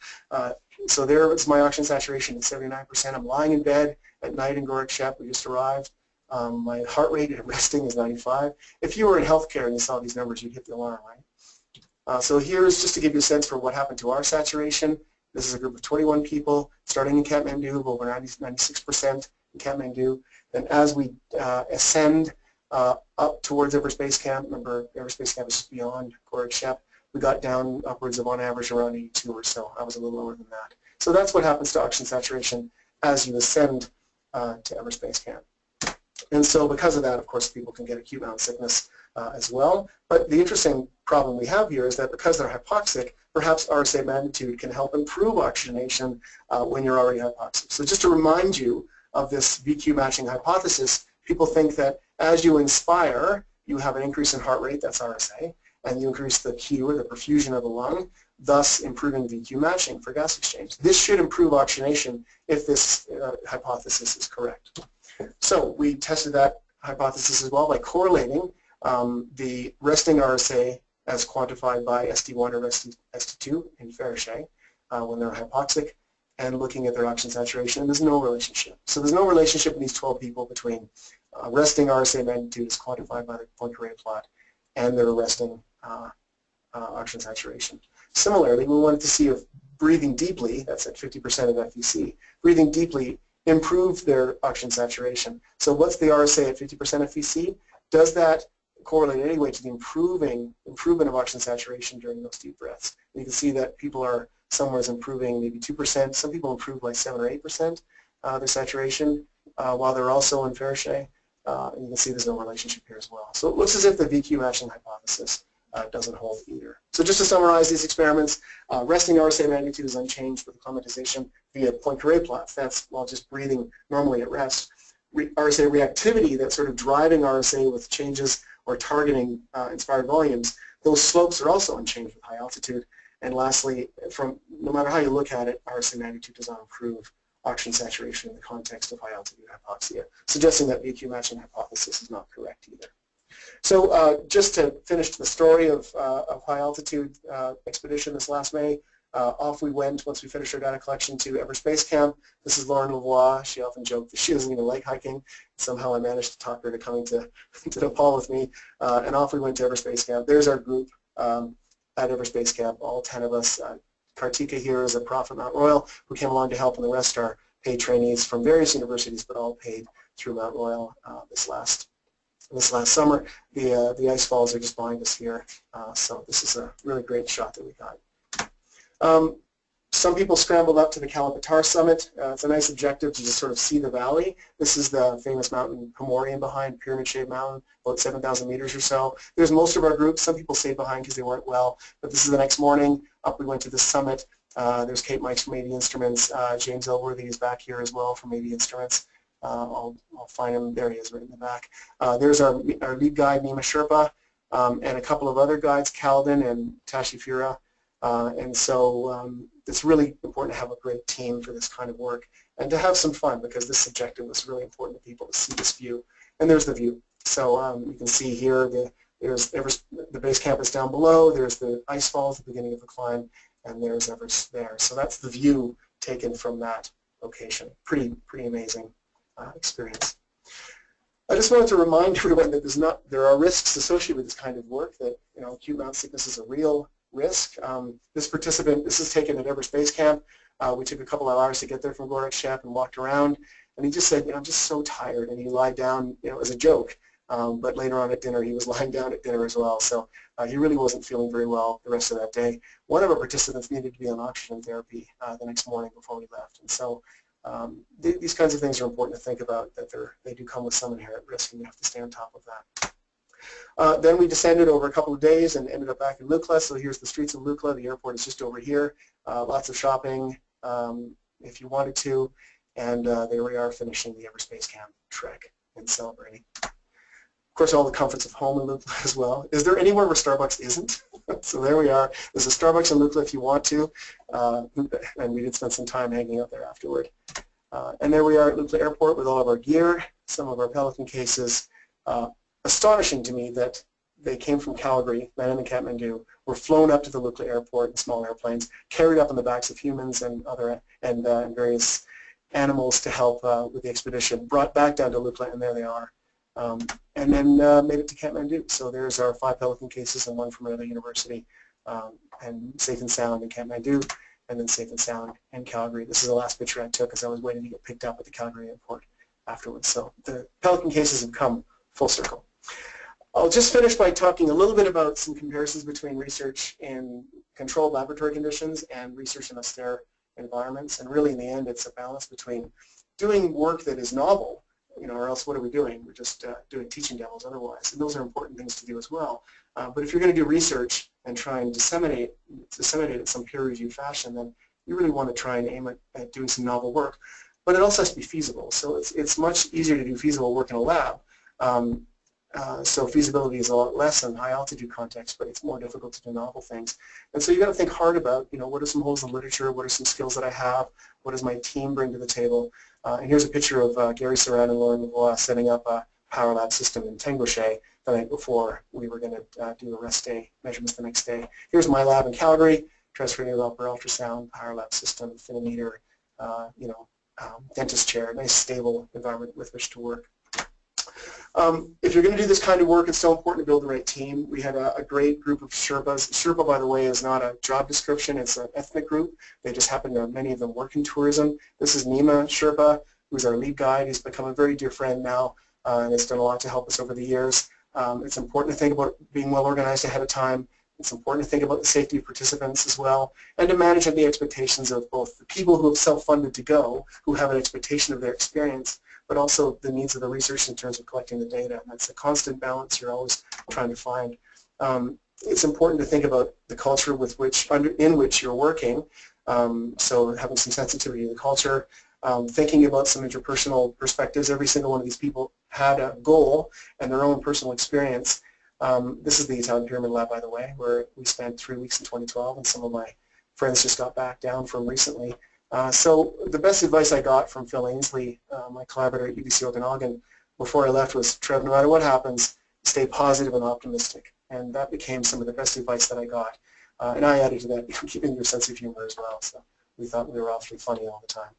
So there was my oxygen saturation at 79%. I'm lying in bed at night in Gorak-Shep. We just arrived. My heart rate at resting is 95. If you were in healthcare and you saw these numbers, you'd hit the alarm, right? So here's just to give you a sense for what happened to our saturation. This is a group of 21 people starting in Kathmandu, over 96% in Kathmandu. Then as we ascend up towards Everest Base Camp, remember Everest Base Camp is just beyond Gorak-Shep, we got down upwards of on average around 82 or so. I was a little lower than that. So that's what happens to oxygen saturation as you ascend to Everest Base Camp. And so because of that, of course, people can get acute mountain sickness as well. But the interesting problem we have here is that because they're hypoxic, perhaps RSA magnitude can help improve oxygenation when you're already hypoxic. So just to remind you of this VQ matching hypothesis, people think that as you inspire, you have an increase in heart rate, that's RSA, and you increase the Q, or the perfusion of the lung, thus improving VQ matching for gas exchange. This should improve oxygenation if this hypothesis is correct. So we tested that hypothesis as well by correlating the resting RSA as quantified by ST1 or ST2 in Verche when they're hypoxic, and looking at their oxygen saturation, and there's no relationship. So there's no relationship in these 12 people between resting RSA magnitude as quantified by the Poincare plot and their resting oxygen saturation. Similarly, we wanted to see if breathing deeply, that's at 50% of FVC, breathing deeply improved their oxygen saturation. So what's the RSA at 50% FVC? Does that correlate in any way to the improvement of oxygen saturation during those deep breaths? And you can see that people are somewhere improving maybe 2%. Some people improve like 7 or 8% their saturation while they're also in Verche. And you can see there's no relationship here as well. So it looks as if the VQ matching hypothesis doesn't hold either. So just to summarize these experiments, resting RSA magnitude is unchanged with acclimatization via Poincare plots. That's while just breathing normally at rest. RSA reactivity, that's sort of driving RSA with changes or targeting inspired volumes, those slopes are also unchanged with high altitude. And lastly, no matter how you look at it, RSA magnitude does not improve oxygen saturation in the context of high altitude hypoxia, suggesting that VQ matching hypothesis is not correct either. So just to finish the story of high altitude expedition this last May, off we went once we finished our data collection to Everest Base Camp. This is Lauren Lavoie. She often joked that she doesn't even like hiking. Somehow I managed to talk her to coming to Nepal with me, and off we went to Everest Base Camp. There's our group at Everest Base Camp, all 10 of us. Kartika here is a prof at Mount Royal who came along to help, and the rest are paid trainees from various universities, but all paid through Mount Royal this last summer. The ice falls are just behind us here, so this is a really great shot that we got. Some people scrambled up to the Kalapatar summit. It's a nice objective to just sort of see the valley. This is the famous mountain Pomorian behind, pyramid-shaped mountain, about 7,000 meters or so. There's most of our group. Some people stayed behind because they weren't well, but this is the next morning. Up we went to the summit. There's Kate Mikes from AV Instruments. James Elworthy is back here as well from AV Instruments. I'll find him. There he is right in the back. There's our lead guide, Nima Sherpa, and a couple of other guides, Calden and Tashi Fura. And so it's really important to have a great team for this kind of work and to have some fun, because this objective was really important to people to see this view. And there's the view. So you can see here there's the base camp is down below, there's the ice falls at the beginning of the climb, and there's Everest there. So that's the view taken from that location. Pretty amazing experience. I just wanted to remind everyone that there are risks associated with this kind of work, that acute mountain sickness is a real risk. This participant, this is taken at Everest Base Camp. We took a couple of hours to get there from Gorak Shep and walked around, and he just said, I'm just so tired, and he lied down, as a joke. But later on at dinner, he was lying down at dinner as well, so he really wasn't feeling very well the rest of that day. One of our participants needed to be on oxygen therapy the next morning before we left, and so these kinds of things are important to think about, that they do come with some inherent risk, and you have to stay on top of that. Then we descended over a couple of days and ended up back in Lukla. So here's the streets of Lukla. The airport is just over here. Lots of shopping if you wanted to. And there we are finishing the Everest Base Camp trek and celebrating. Of course, all the comforts of home in Lukla as well. Is there anywhere where Starbucks isn't? So there we are. There's a Starbucks in Lukla if you want to. And we did spend some time hanging out there afterward. And there we are at Lukla Airport with all of our gear, some of our Pelican cases. Astonishing to me that they came from Calgary, landed in Kathmandu, were flown up to the Lukla airport in small airplanes, carried up on the backs of humans and various animals to help with the expedition, brought back down to Lukla, and there they are, and then made it to Kathmandu. So there's our 5 Pelican cases and 1 from another university, and safe and sound in Kathmandu, and then safe and sound in Calgary. This is the last picture I took as I was waiting to get picked up at the Calgary airport afterwards. So the Pelican cases have come full circle. I'll just finish by talking a little bit about some comparisons between research in controlled laboratory conditions and research in austere environments. And really, in the end, it's a balance between doing work that is novel, or else what are we doing? We're just doing teaching demos otherwise. And those are important things to do as well. But if you're going to do research and try and disseminate it in some peer-reviewed fashion, then you really want to try and aim at doing some novel work. But it also has to be feasible. So it's much easier to do feasible work in a lab. So feasibility is a lot less in high altitude context, but it's more difficult to do novel things. And so you've got to think hard about, what are some holes in literature, what are some skills that I have, what does my team bring to the table. And here's a picture of Gary Saran and Lauren Lavoie setting up a power lab system in Tengouche the night before we were going to do a rest day measurements the next day. Here's my lab in Calgary, transcranial upper ultrasound, power lab system, phenometer, dentist chair, nice stable environment with which to work. If you're going to do this kind of work, it's so important to build the right team. We had a great group of Sherpas. Sherpa, by the way, is not a job description. It's an ethnic group. They just happen to, many of them work in tourism. This is Nima Sherpa, who's our lead guide. He's become a very dear friend now and has done a lot to help us over the years. It's important to think about being well organized ahead of time. It's important to think about the safety of participants as well, and to manage the expectations of both the people who have self-funded to go, who have an expectation of their experience, but also the needs of the research in terms of collecting the data. And that's a constant balance you're always trying to find. it's important to think about the culture in which you're working. So having some sensitivity to the culture, thinking about some interpersonal perspectives. Every single one of these people had a goal and their own personal experience. This is the Italian Pyramid Lab, by the way, where we spent 3 weeks in 2012, and some of my friends just got back down from recently. So the best advice I got from Phil Ainsley, my collaborator at UBC Okanagan, before I left was, Trev, no matter what happens, stay positive and optimistic. And that became some of the best advice that I got. And I added to that, keeping your sense of humor as well. So we thought we were awfully funny all the time.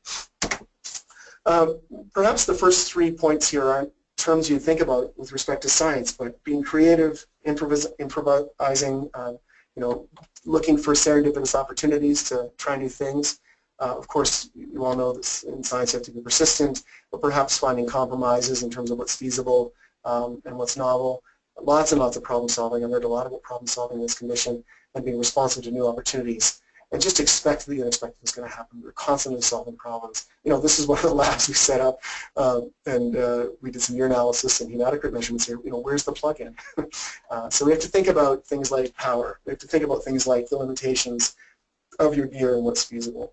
Perhaps the first 3 points here aren't terms you think about with respect to science, but being creative, improvising, looking for serendipitous opportunities to try new things. Of course, you all know this in science you have to be persistent, but perhaps finding compromises in terms of what's feasible and what's novel. Lots and lots of problem solving. I've learned a lot about problem solving in this condition and being responsive to new opportunities. And just expect the unexpected is going to happen. We're constantly solving problems. This is one of the labs we set up, and we did some urinalysis and hematocrit measurements here. Where's the plug-in? So we have to think about things like power. We have to think about things like the limitations of your gear and what's feasible.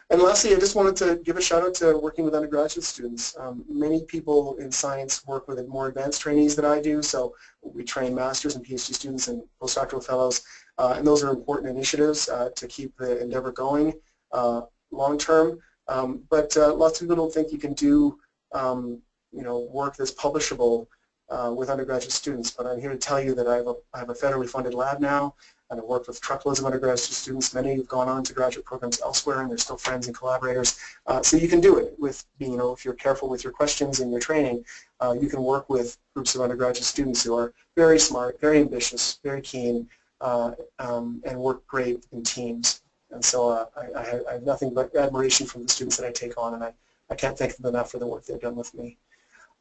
And lastly, I just wanted to give a shout out to working with undergraduate students. Many people in science work with more advanced trainees than I do, so we train masters and PhD students and postdoctoral fellows, and those are important initiatives to keep the endeavor going long term. But lots of people don't think you can do work that's publishable with undergraduate students, but I'm here to tell you that I have a federally funded lab now, and I've worked with truckloads of undergraduate students. Many have gone on to graduate programs elsewhere, and they're still friends and collaborators. So you can do it with, if you're careful with your questions and your training, you can work with groups of undergraduate students who are very smart, very ambitious, very keen, and work great in teams. And so I have nothing but admiration from the students that I take on, and I can't thank them enough for the work they've done with me.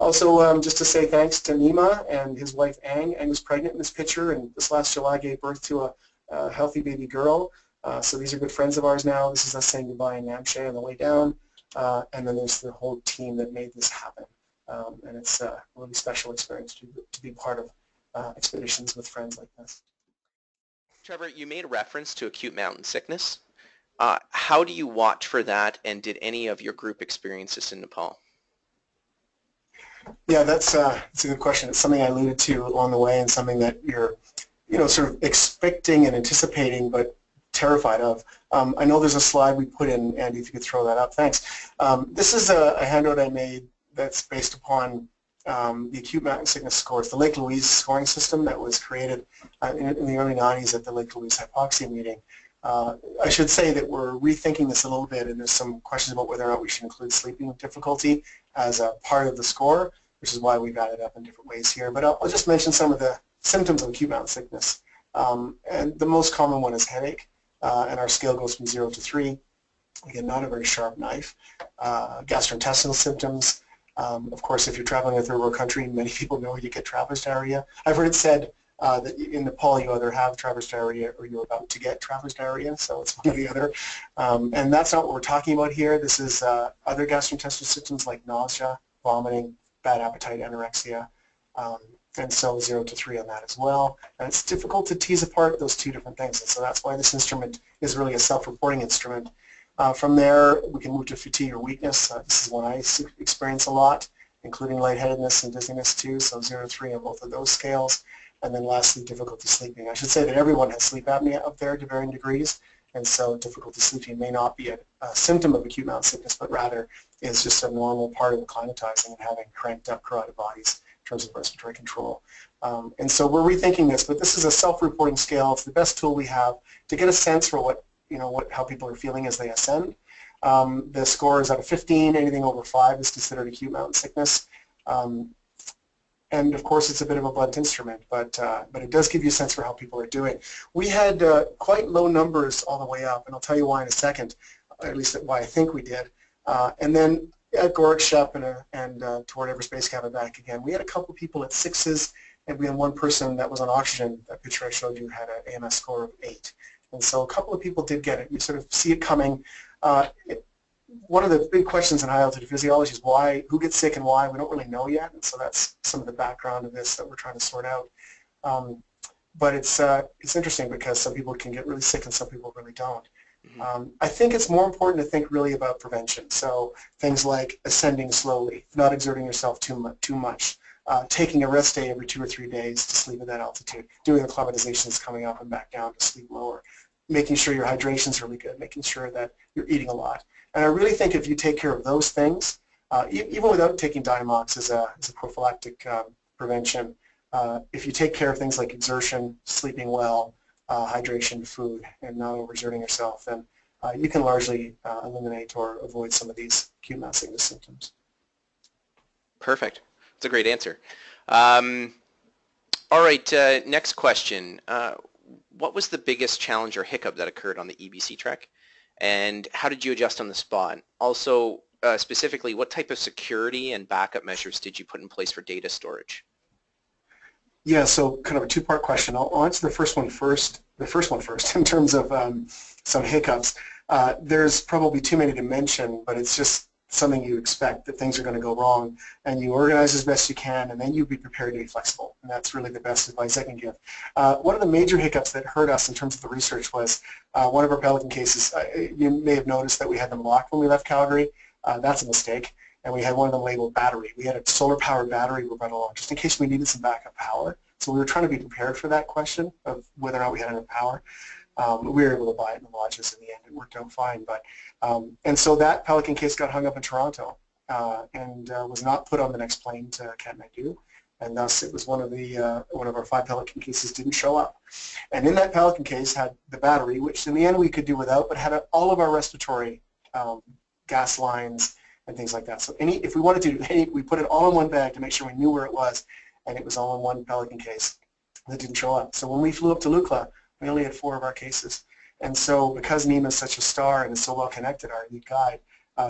Also, just to say thanks to Nima and his wife Ang. Ang was pregnant in this picture, and this last July gave birth to a healthy baby girl. So these are good friends of ours now. This is us saying goodbye in Namche on the way down. And then there's the whole team that made this happen. And it's a really special experience to be part of expeditions with friends like this. Trevor, you made a reference to acute mountain sickness. How do you watch for that, and did any of your group experience this in Nepal? Yeah, that's a good question. It's something I alluded to along the way, and something that you're, sort of expecting and anticipating, but terrified of. I know there's a slide we put in, Andy, if you could throw that up. Thanks. This is a handout I made that's based upon the acute mountain sickness scores, the Lake Louise scoring system that was created in the early 90s at the Lake Louise Hypoxia meeting. I should say that we're rethinking this a little bit, and there's some questions about whether or not we should include sleeping difficulty as a part of the score, which is why we've added up in different ways here. But I'll just mention some of the symptoms of acute mountain sickness. And the most common one is headache, and our scale goes from 0 to 3. Again, not a very sharp knife. Gastrointestinal symptoms. Of course, if you're traveling in a third world country, many people know you get traveler's diarrhea. I've heard it said that in Nepal you either have traveler's diarrhea or you're about to get traveler's diarrhea, so it's one or the other. And that's not what we're talking about here. This is other gastrointestinal symptoms like nausea, vomiting, bad appetite, anorexia, and so 0 to 3 on that as well. And it's difficult to tease apart those two different things, and so that's why this instrument is really a self-reporting instrument. From there, we can move to fatigue or weakness. This is one I experience a lot, including lightheadedness and dizziness too, so 0 to 3 on both of those scales. And then lastly, difficulty sleeping. I should say that everyone has sleep apnea up there to varying degrees, and so difficulty sleeping may not be a symptom of acute mountain sickness, but rather is just a normal part of acclimatizing and having cranked up carotid bodies in terms of respiratory control. And so we're rethinking this, but this is a self-reporting scale. It's the best tool we have to get a sense for how people are feeling as they ascend. The score is out of 15. Anything over 5 is considered acute mountain sickness. And of course, it's a bit of a blunt instrument, but it does give you a sense for how people are doing. We had quite low numbers all the way up, and I'll tell you why in a second, at least why I think we did. And then at Gorakshep and toward Everest Base Camp and back again, we had a couple people at 6s, and we had one person that was on oxygen. That picture I showed you had an AMS score of 8. And so a couple of people did get it. You sort of see it coming. One of the big questions in high altitude physiology is why, who gets sick and why. We don't really know yet, and so that's some of the background of this that we're trying to sort out. but it's interesting because some people can get really sick and some people really don't. Mm-hmm. I think it's more important to think really about prevention. So things like ascending slowly, not exerting yourself too much, taking a rest day every 2 or 3 days to sleep at that altitude, doing acclimatizations coming up and back down to sleep lower, making sure your hydration is really good, making sure that you're eating a lot. And I really think if you take care of those things, even without taking Dynamox as a prophylactic prevention, if you take care of things like exertion, sleeping well, hydration, food, and not overexerting yourself, then you can largely eliminate or avoid some of these acute mast sickness symptoms. Perfect. That's a great answer. All right, next question. What was the biggest challenge or hiccup that occurred on the EBC trek, and how did you adjust on the spot? Also, specifically, what type of security and backup measures did you put in place for data storage? Yeah, so kind of a two-part question. I'll answer the first one first. In terms of some hiccups. There's probably too many to mention, but it's just something you expect, that things are going to go wrong, and you organize as best you can, and then you be prepared to be flexible, and that's really the best advice I can give. One of the major hiccups that hurt us in terms of the research was one of our Pelican cases. You may have noticed that we had them locked when we left Calgary. That's a mistake. And we had one of them labeled battery. We had a solar-powered battery we brought along just in case we needed some backup power. So we were trying to be prepared for that question of whether or not we had enough power. We were able to buy it in the lodges in the end. It worked out fine. But and so that Pelican case got hung up in Toronto and was not put on the next plane to Kathmandu. And thus it was one of our 5 Pelican cases didn't show up. And in that Pelican case had the battery, which in the end we could do without, but had all of our respiratory gas lines and things like that. So if we wanted to, we put it all in one bag to make sure we knew where it was, and it was all in one Pelican case that didn't show up. So when we flew up to Lukla, we only had 4 of our cases. And so because Nima is such a star and is so well connected, our lead guide,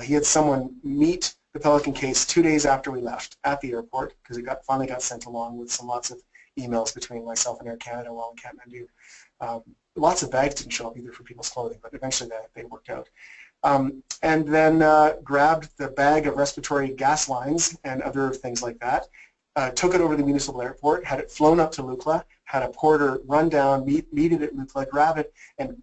he had someone meet the Pelican case 2 days after we left at the airport, because it finally got sent along with lots of emails between myself and Air Canada while in Kathmandu. Lots of bags didn't show up either for people's clothing, but eventually they worked out. And then grabbed the bag of respiratory gas lines and other things like that, took it over to the municipal airport, had it flown up to Lukla, had a porter run down, meet it at Lukla, grab it, and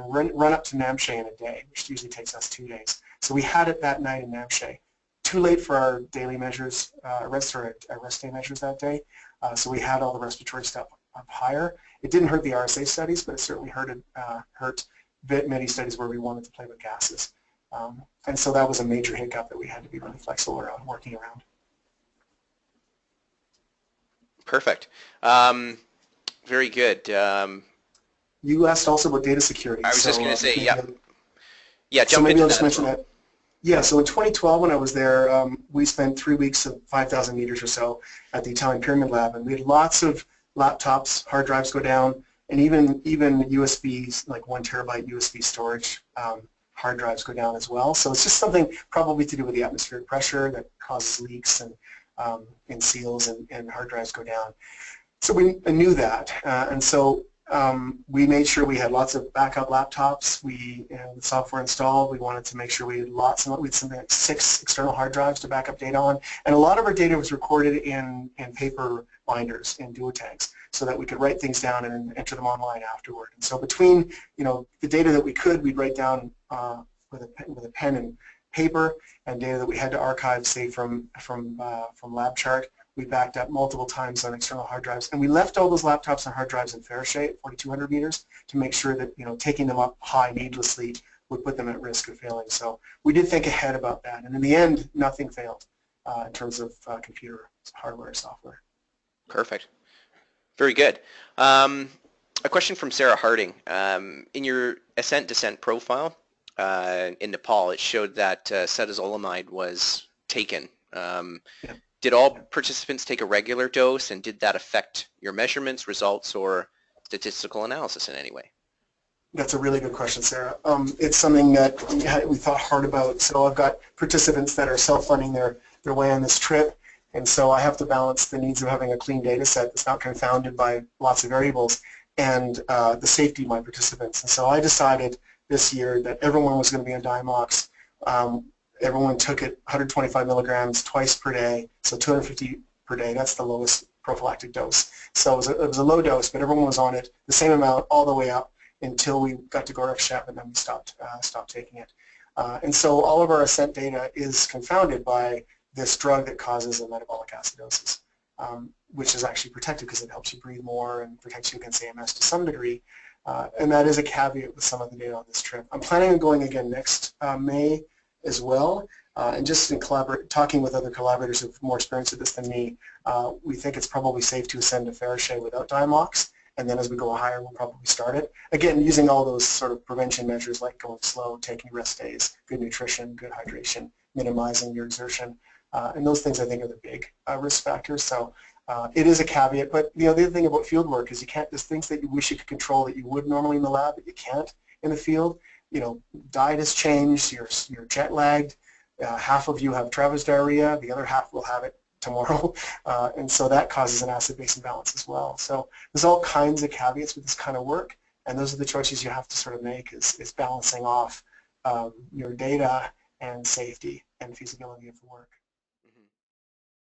run up to Namche in a day, which usually takes us 2 days. So we had it that night in Namche. Too late for our daily measures, rest day measures that day, so we had all the respiratory stuff up higher. It didn't hurt the RSA studies, but it certainly hurt many studies where we wanted to play with gases. And so that was a major hiccup that we had to be really flexible around, working around. Perfect. Very good. You asked also about data security. I was just going to say, yeah. Yeah, jump maybe into I'll just that mention that. Yeah, so in 2012 when I was there, we spent 3 weeks of 5,000 meters or so at the Italian Pyramid Lab, and we had lots of laptops, hard drives go down, and even USBs, like 1 terabyte USB storage hard drives go down as well. So it's just something probably to do with the atmospheric pressure that causes leaks and seals and hard drives go down. So we knew that, and so we made sure we had lots of backup laptops. The software installed. We wanted to make sure we had lots, and we had something like 6 external hard drives to back up data on, and a lot of our data was recorded in paper binders, in duotanks, so that we could write things down and enter them online afterward. And so between the data that we could, we'd write down with a pen and paper, and data that we had to archive, say from LabChart, we backed up multiple times on external hard drives, and we left all those laptops and hard drives in Faraday at 4,200 meters to make sure that taking them up high needlessly would put them at risk of failing. So we did think ahead about that, and in the end, nothing failed in terms of computer hardware and software. Perfect. Very good. A question from Sarah Harding. In your ascent-descent profile in Nepal, it showed that cetazolamide was taken. Yeah. Did all participants take a regular dose, and did that affect your measurements, results, or statistical analysis in any way? That's a really good question, Sarah. It's something that we thought hard about. So I've got participants that are self-funding their way on this trip, and so I have to balance the needs of having a clean data set that's not confounded by lots of variables and the safety of my participants. And so I decided this year that everyone was going to be on Dynamox. Everyone took it 125 milligrams twice per day, so 250 per day. That's the lowest prophylactic dose. So it was a low dose, but everyone was on it the same amount all the way up until we got to Goref-Shep, and then we stopped taking it. And so all of our ASCENT data is confounded by this drug that causes a metabolic acidosis, which is actually protective because it helps you breathe more and protects you against AMS to some degree. And that is a caveat with some of the data on this trip. I'm planning on going again next May as well. And just in talking with other collaborators who have more experience with this than me, we think it's probably safe to ascend to Farish without Diamox. And then as we go higher, we'll probably start it. Again, using all those sort of prevention measures like going slow, taking rest days, good nutrition, good hydration, minimizing your exertion. And those things I think are the big risk factors. So it is a caveat, but the other thing about field work is you can't, there's things that you wish you could control that you would normally in the lab that you can't in the field. Diet has changed, you're jet lagged, half of you have Travis diarrhea, the other half will have it tomorrow, and so that causes an acid-base imbalance as well. So there's all kinds of caveats with this kind of work, and those are the choices you have to sort of make is balancing off your data and safety and feasibility of the work.